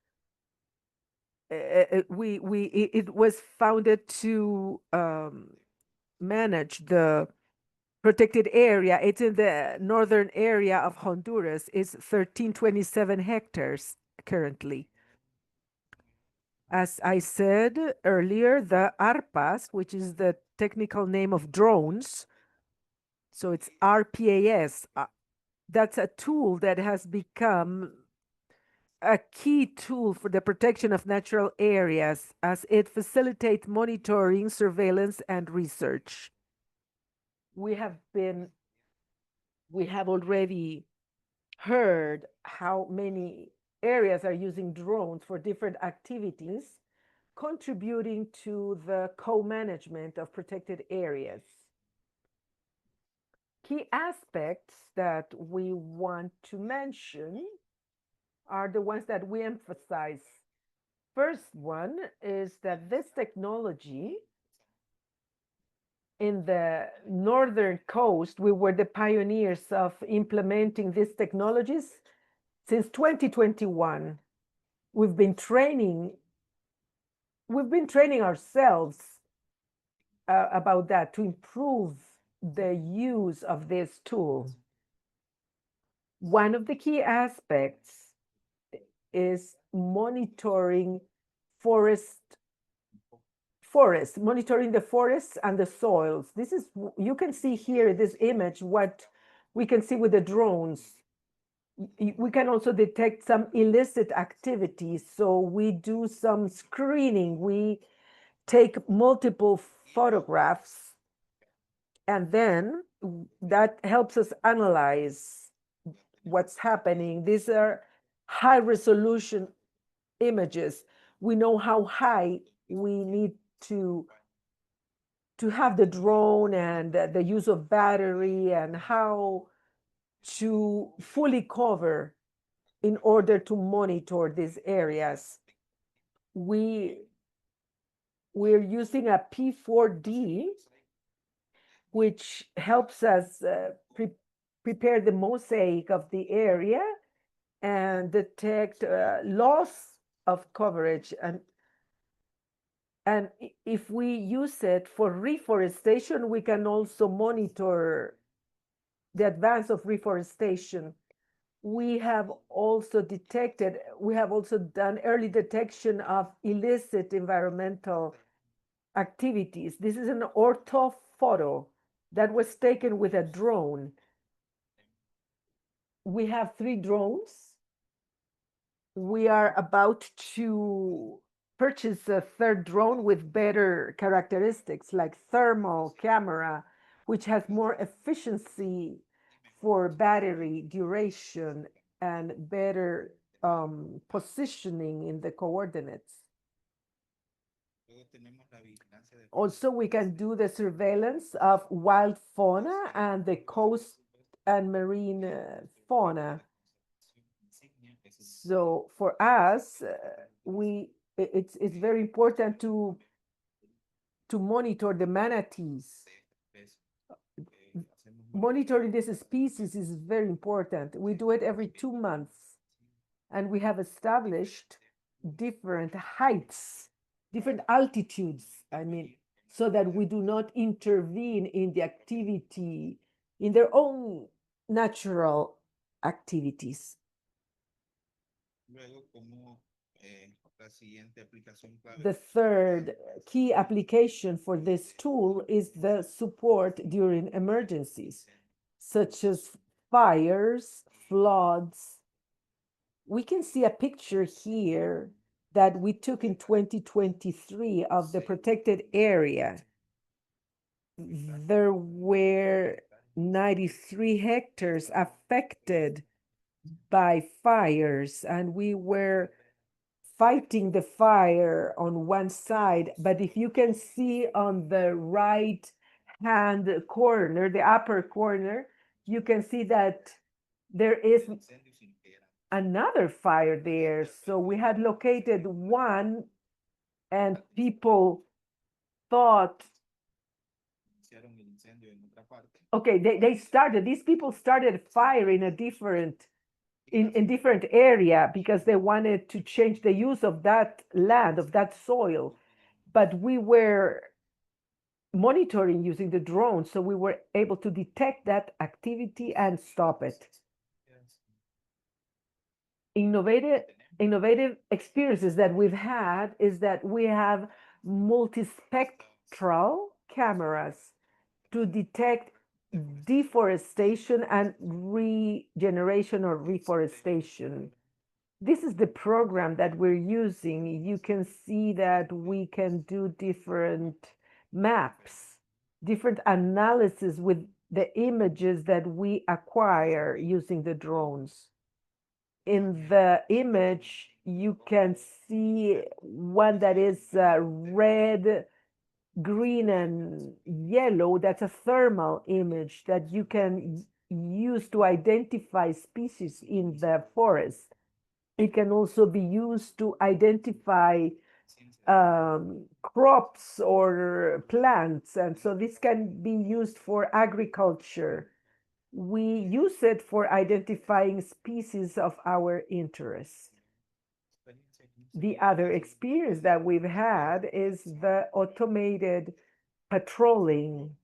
founded to manage the protected area. It's in the northern area of Honduras. It's 1327 hectares currently. As I said earlier, the ARPAS, which is the technical name of drones, so it's RPAS, that's a tool that has become a key tool for the protection of natural areas as it facilitates monitoring, surveillance, and research. We have been We have already heard how many areas are using drones for different activities, contributing to the co-management of protected areas. Key aspects that we want to mention are the ones that we emphasize. First one is that this technology in the northern coast, we were the pioneers of implementing these technologies since 2021. We've been training ourselves about that to improve the use of this tool. One of the key aspects is monitoring monitoring the forests and the soils. This is, you can see here, this image, what we can see with the drones. We can also detect some illicit activities. So we do some screening. We take multiple photographs, and then that helps us analyze what's happening. These are high resolution images. We know how high we need to have the drone and the use of battery and how to fully cover in order to monitor these areas. We're using a P4D, which helps us prepare the mosaic of the area and detect loss of coverage. And if we use it for reforestation, we can also monitor the advance of reforestation. We have also done early detection of illicit environmental activities. This is an orthophoto that was taken with a drone. We have 3 drones. We are about to purchase a 3rd drone with better characteristics like thermal camera, which has more efficiency for battery duration and better positioning in the coordinates. Also, we can do the surveillance of wild fauna and the coast and marine fauna. So for us, it's very important to monitor the manatees. Monitoring this species is very important. We do it every 2 months, and we have established different heights, different altitudes, so that we do not intervene in the activity, in their own natural activities. The 3rd key application for this tool is the support during emergencies, such as fires, floods. We can see a picture here that we took in 2023 of the protected area. There were 93 hectares affected by fires, and we were fighting the fire on one side. But if you can see on the right hand corner, the upper corner, you can see that there is another fire there. So we had located one, and people thought, okay, these people started fire in a different area because they wanted to change the use of that land, of that soil. But we were monitoring using the drone, so we were able to detect that activity and stop it. Innovative experiences that we've had is that we have multispectral cameras to detect deforestation and regeneration or reforestation. This is the program that we're using. You can see that we can do different maps, different analysis with the images that we acquire using the drones. In the image, you can see one that is red, green, and yellow. That's a thermal image that you can use to identify species in the forest. It can also be used to identify crops or plants. And so this can be used for agriculture. We use it for identifying species of our interest. The other experience that we've had is the automated patrolling.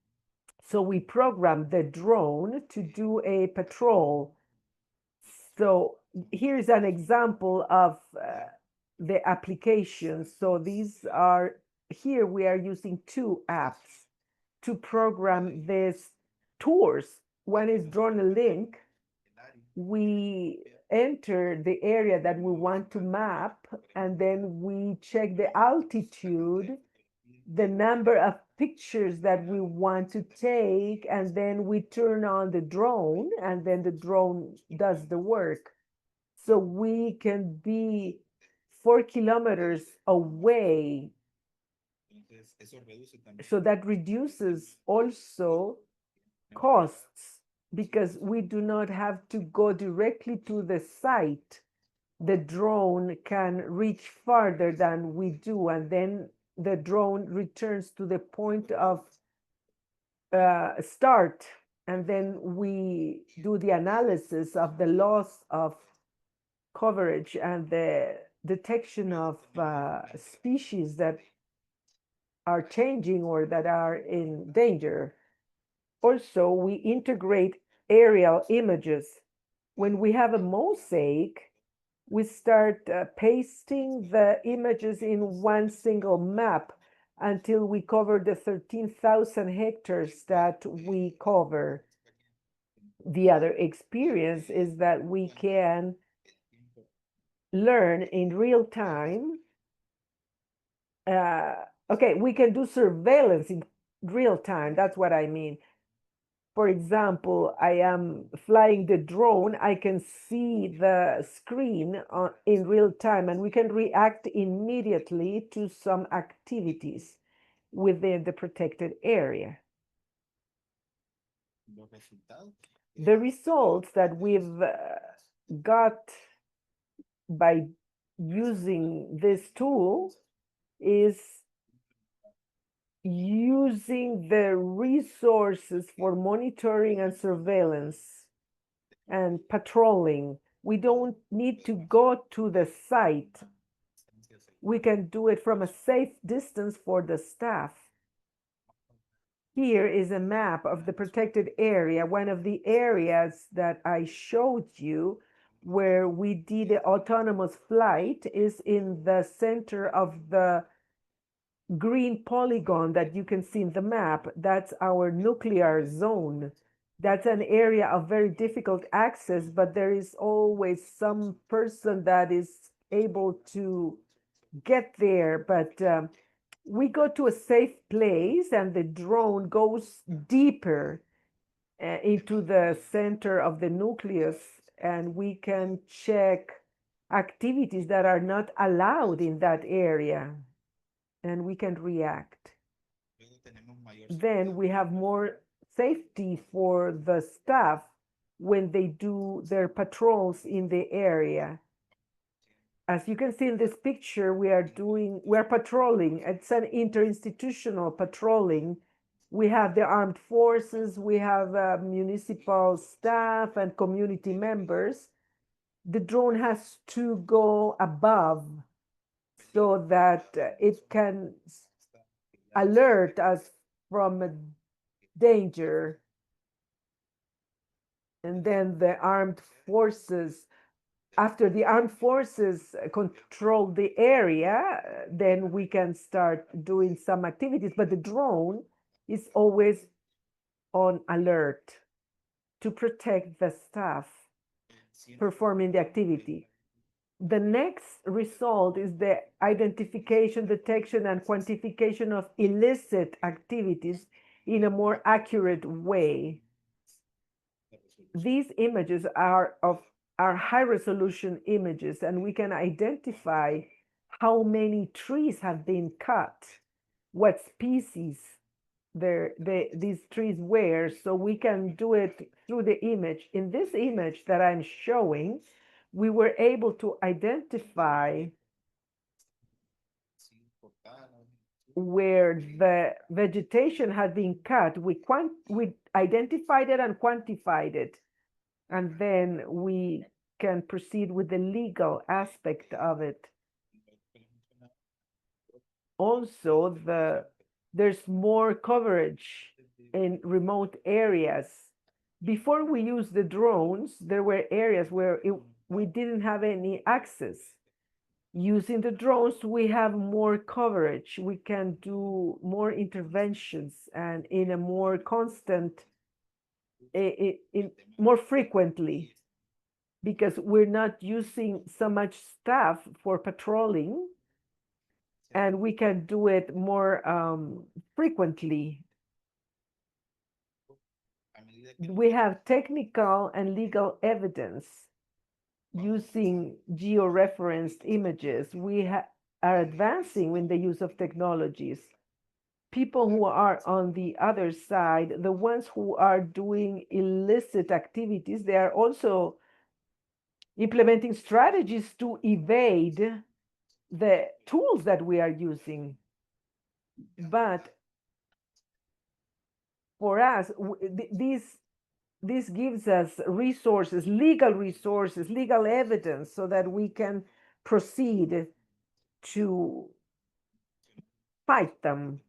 So we program the drone to do a patrol. So here's an example of the applications. So these are, here we are using two apps to program these tours. One is Drone a Link. We enter the area that we want to map, and then we check the altitude, the number of pictures that we want to take, and then we turn on the drone, and then the drone does the work. So we can be 4 kilometers away. So that reduces also costs because we do not have to go directly to the site. The drone can reach farther than we do, and then the drone returns to the point of start, and then we do the analysis of the loss of coverage and the detection of species that are changing or that are in danger. Also, we integrate aerial images. When we have a mosaic, we start pasting the images in one single map until we cover the 13,000 hectares that we cover. The other experience is that we can learn in real time. Okay, we can do surveillance in real time. That's what I mean. For example, I am flying the drone. I can see the screen in real time, and we can react immediately to some activities within the protected area. The results that we've got by using this tool is using the resources for monitoring and surveillance and patrolling. We don't need to go to the site. We can do it from a safe distance for the staff. Here is a map of the protected area, one of the areas that I showed you where we did autonomous flight is in the center of the green polygon that you can see in the map. That's our nuclear zone. That's an area of very difficult access, but there is always some person that is able to get there. But we go to a safe place and the drone goes deeper into the center of the nucleus, and we can check activities that are not allowed in that area, and we can react. Then we have more safety for the staff when they do their patrols in the area. As you can see in this picture, we're patrolling. It's an interinstitutional patrolling. We have the armed forces, we have municipal staff and community members. The drone has to go above so that it can alert us from a danger. And then the armed forces, after the armed forces control the area, then we can start doing some activities. But the drone is always on alert to protect the staff performing the activity. The next result is the identification, detection, and quantification of illicit activities in a more accurate way. these images are high resolution images, and we can identify how many trees have been cut, what species these trees were, so we can do it through the image. In this image that I'm showing, we were able to identify where the vegetation had been cut. We identified it and quantified it, and then we can proceed with the legal aspect of it. Also, there's more coverage in remote areas. Before we used the drones, there were areas where we didn't have any access. Using the drones, we have more coverage. We can do more interventions and in a more constant, more frequently, because we're not using so much staff for patrolling, and we can do it more frequently. We have technical and legal evidence using georeferenced images. We are advancing in the use of technologies. People who are on the other side, the ones who are doing illicit activities, they are also implementing strategies to evade the tools that we are using. But for us, this gives us resources, legal evidence, so that we can proceed to fight them.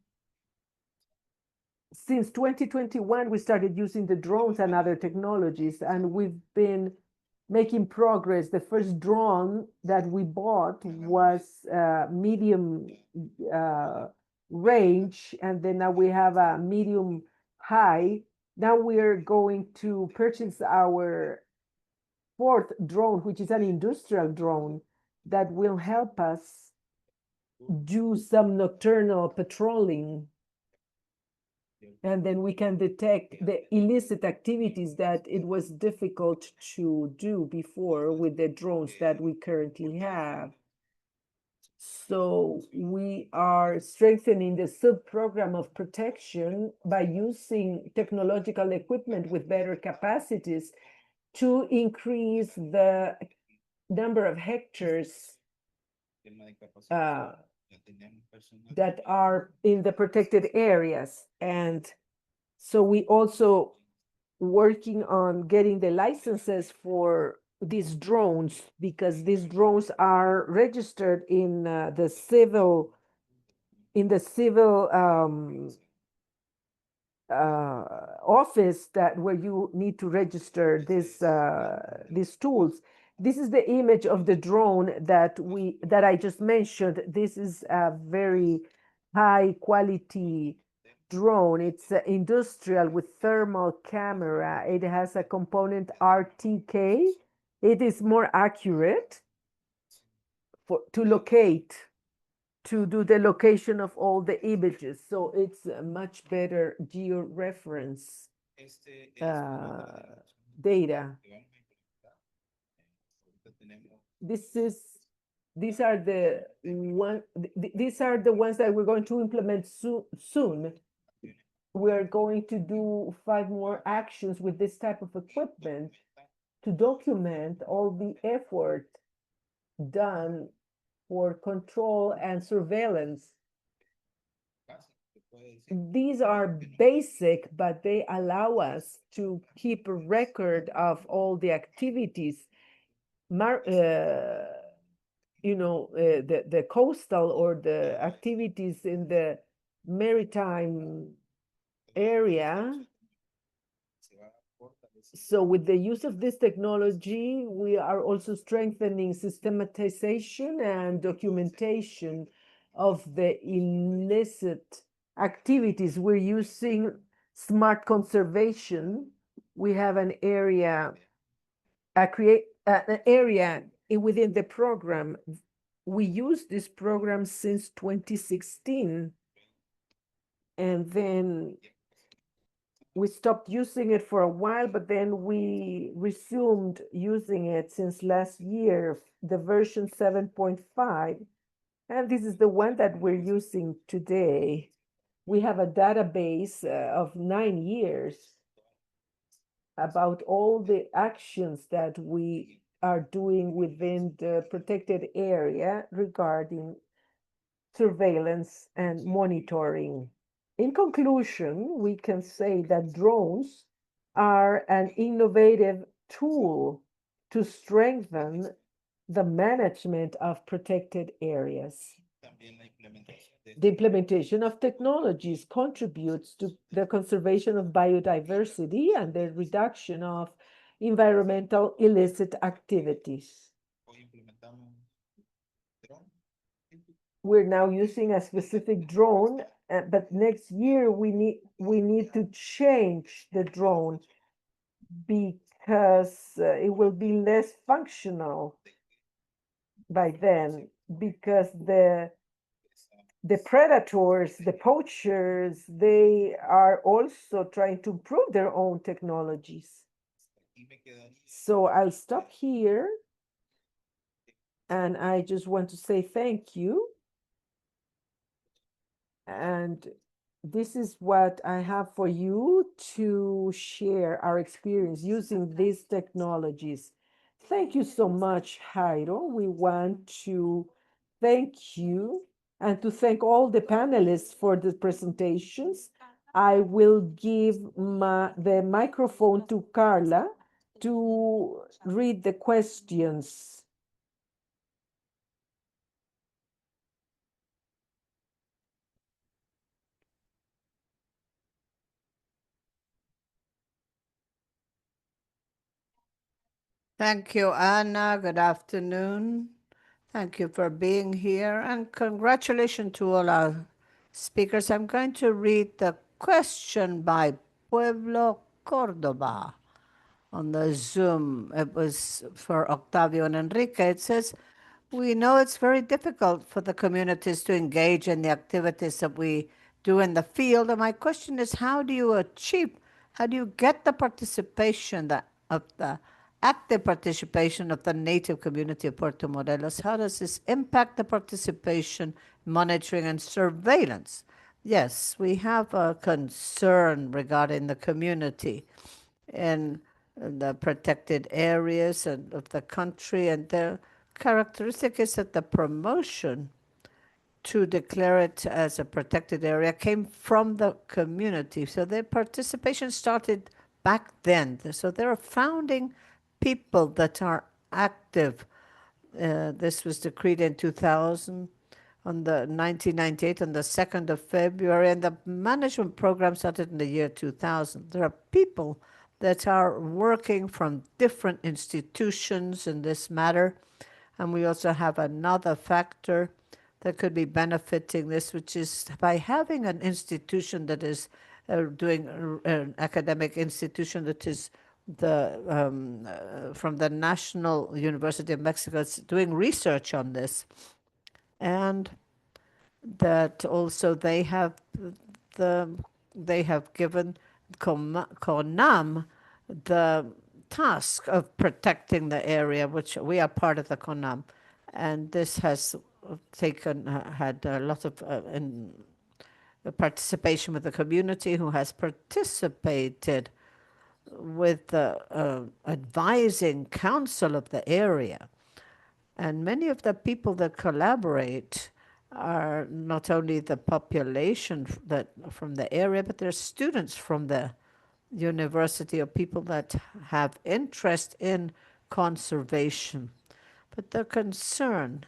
Since 2021, we started using the drones and other technologies, and we've been making progress. The first drone that we bought was medium range, and then now we have a medium high. Now we're going to purchase our fourth drone, which is an industrial drone that will help us do some nocturnal patrolling. And then we can detect the illicit activities that it was difficult to do before with the drones that we currently have. So we are strengthening the sub-program of protection by using technological equipment with better capacities to increase the number of hectares that are in the protected areas. And so we also working on getting the licenses for these drones, because these drones are registered in the civil office that where you need to register these tools. This is the image of the drone that I just mentioned. This is a very high quality drone. It's industrial with thermal camera. It has a component RTK. It is more accurate to do the location of all the images. So it's a much better georeference data. These are the ones that we're going to implement soon. We're going to do 5 more actions with this type of equipment to document all the effort done for control and surveillance. These are basic, but they allow us to keep a record of all the activities. The coastal or the activities in the maritime area. So with the use of this technology, we are also strengthening systematization and documentation of the illicit activities. We're using smart conservation. We have an area, an area within the program. We use this program since 2016. And then we stopped using it for a while, but then we resumed using it since last year, the version 7.5. And this is the one that we're using today. We have a database of 9 years about all the actions that we are doing within the protected area regarding surveillance and monitoring. In conclusion, we can say that drones are an innovative tool to strengthen the management of protected areas. The implementation of technologies contributes to the conservation of biodiversity and the reduction of environmental illicit activities. We're now using a specific drone, but next year we need to change the drone because it will be less functional by then, because the predators, the poachers, they are also trying to improve their own technologies. So I'll stop here, and I just want to say thank you. And this is what I have for you to share our experience using these technologies. Thank you so much, Jairo. We want to thank you and to thank all the panelists for the presentations. I will give the microphone to Carla to read the questions. Thank you, Anna. Good afternoon. Thank you for being here, and congratulations to all our speakers. I'm going to read the question by Pueblo Cordoba on the Zoom. It was for Octavio and Enrique. It says, we know it's very difficult for the communities to engage in the activities that we do in the field. And my question is, how do you get the participation of the active participation of the native community of Puerto Morelos? How does this impact the participation, monitoring, and surveillance? Yes, we have a concern regarding the community in the protected areas of the country, and the characteristic is that the promotion to declare it as a protected area came from the community. So their participation started back then. So there are founding people that are active. This was decreed in 2000, on the 1998, on the 2nd of February, and the management program started in the year 2000. There are people that are working from different institutions in this matter. And we also have another factor that could be benefiting this, which is by having an institution that is doing an academic institution that is from the National University of Mexico, it's doing research on this, and that also they have given CONANP the task of protecting the area, which we are part of the CONANP, and this has had a lot of participation with the community, who has participated with the advising council of the area. And many of the people that collaborate are not only the population from the area, but they're students from the university, or people that have interest in conservation. But the concern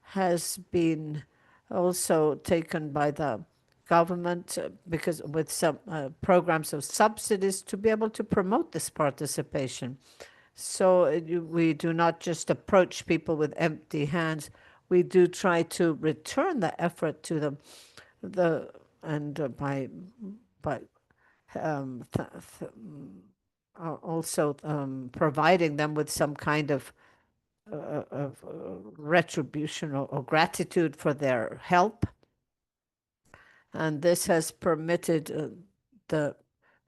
has been also taken by the government, because with some programs of subsidies to be able to promote this participation. So we do not just approach people with empty hands. We do try to return the effort to them, by also providing them with some kind of retribution or gratitude for their help. And this has permitted the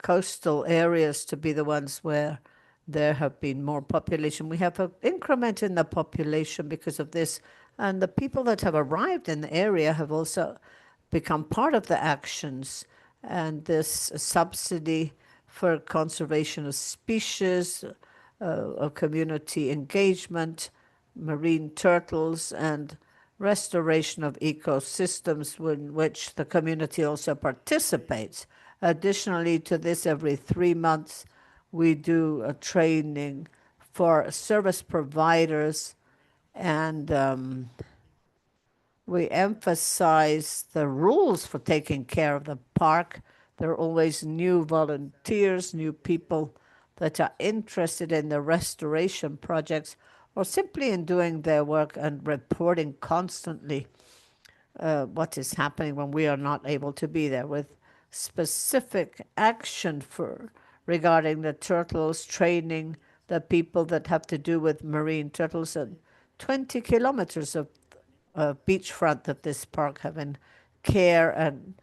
coastal areas to be the ones where there have been more population. We have an increment in the population because of this, and the people that have arrived in the area have also become part of the actions. And this subsidy for conservation of species, of community engagement, marine turtles, and restoration of ecosystems in which the community also participates. Additionally to this, every 3 months, we do a training for service providers, and we emphasize the rules for taking care of the park. There are always new volunteers, new people that are interested in the restoration projects or simply in doing their work and reporting constantly what is happening when we are not able to be there, with specific action for regarding the turtles, training the people that have to do with marine turtles, and 20 kilometers of beachfront of this park having care and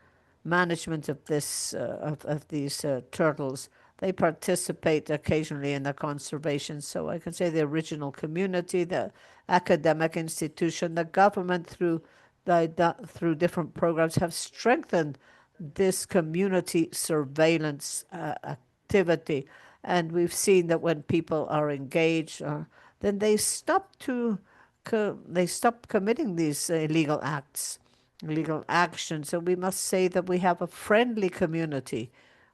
management of this of these turtles. They participate occasionally in the conservation. So I can say the original community, the academic institution, the government through different programs have strengthened this community surveillance activity. And we've seen that when people are engaged, then they stop committing these illegal acts, illegal actions. So we must say that we have a friendly community.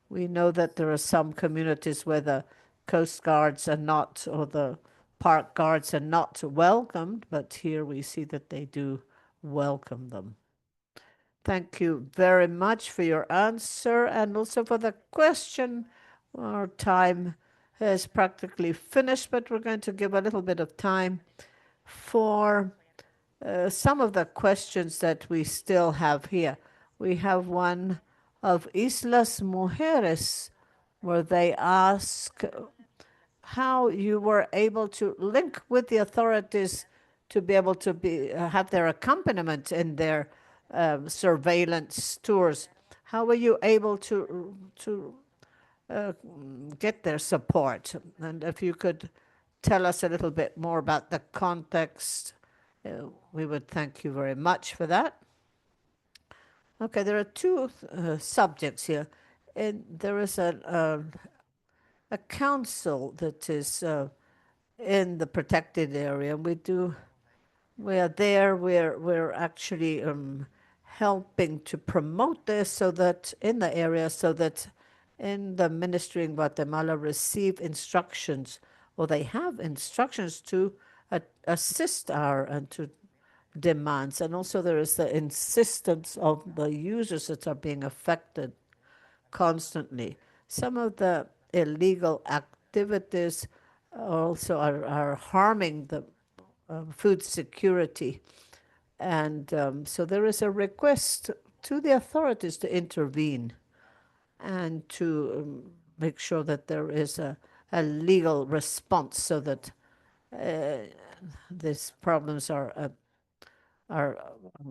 We know that there are some communities where the coast guards are not, or the park guards are not welcomed, but here we see that they do welcome them. Thank you very much for your answer and also for the question. Our time is practically finished, but we're going to give a little bit of time for some of the questions that we still have here. We have one of Islas Mujeres, where they ask how you were able to link with the authorities to be able to have their accompaniment in their surveillance tours. How were you able to get their support? And if you could tell us a little bit more about the context, we would thank you very much for that. Okay, there are two subjects here. And there is a council that is in the protected area. We are there. We're actually helping to promote this so that in the area, so that in the ministry in Guatemala receive instructions, or they have instructions to assist our and to demands. And also there is the insistence of the users that are being affected constantly. Some of the illegal activities also are harming the food security. And so there is a request to the authorities to intervene and to make sure that there is a legal response so that these problems are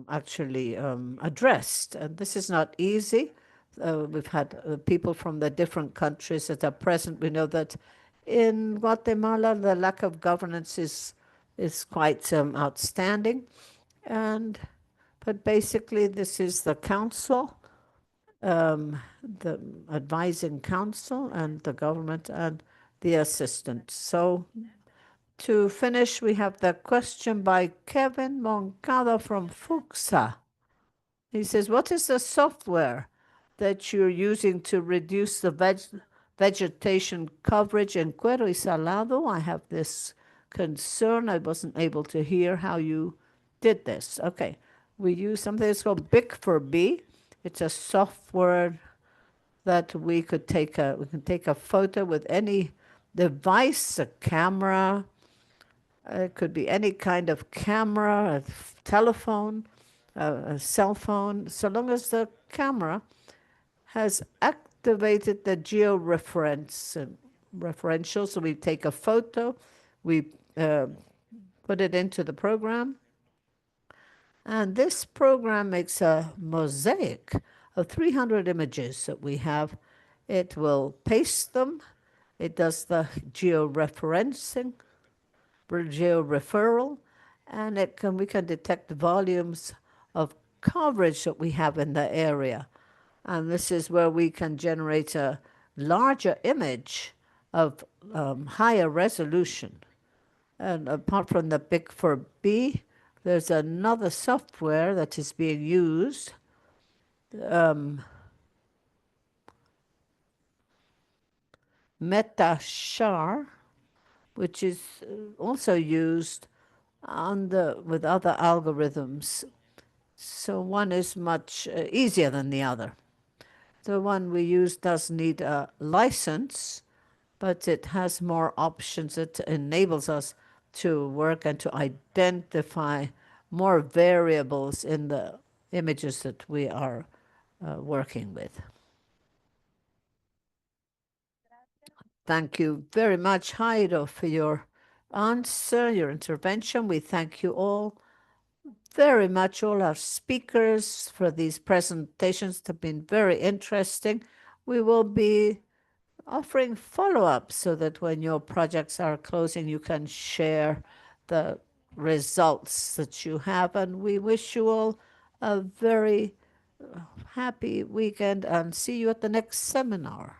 actually addressed. And this is not easy. We've had people from the different countries that are present. We know that in Guatemala, the lack of governance is quite outstanding. But basically, this is the council, the advising council, and the government and the assistant. So to finish, we have the question by Kevin Moncada from FUCSA. He says, what is the software that you're using to reduce the vegetation coverage in Cuero y Salado? I have this concern. I wasn't able to hear how you did this. Okay. We use something that's called BIC4B. It's a software that we can take a photo with any device, a camera. It could be any kind of camera, a telephone, a cell phone, so long as the camera has activated the referential. So we take a photo, we put it into the program, and this program makes a mosaic of 300 images that we have, It will paste them. It does the georeferencing, georeferral, and we can detect volumes of coverage that we have in the area. And this is where we can generate a larger image of higher resolution. And apart from the Big 4B, there's another software that is being used. MetaShar, which is also used with other algorithms. So one is much easier than the other. The one we use does need a license, but it has more options. It enables us to work and to identify more variables in the images that we are working with. Thank you very much, Jairo, for your answer, your intervention. We thank you all very much, all our speakers, for these presentations that have been very interesting. We will be offering follow-up so that when your projects are closing, you can share the results that you have. And we wish you all a very happy weekend and see you at the next seminar.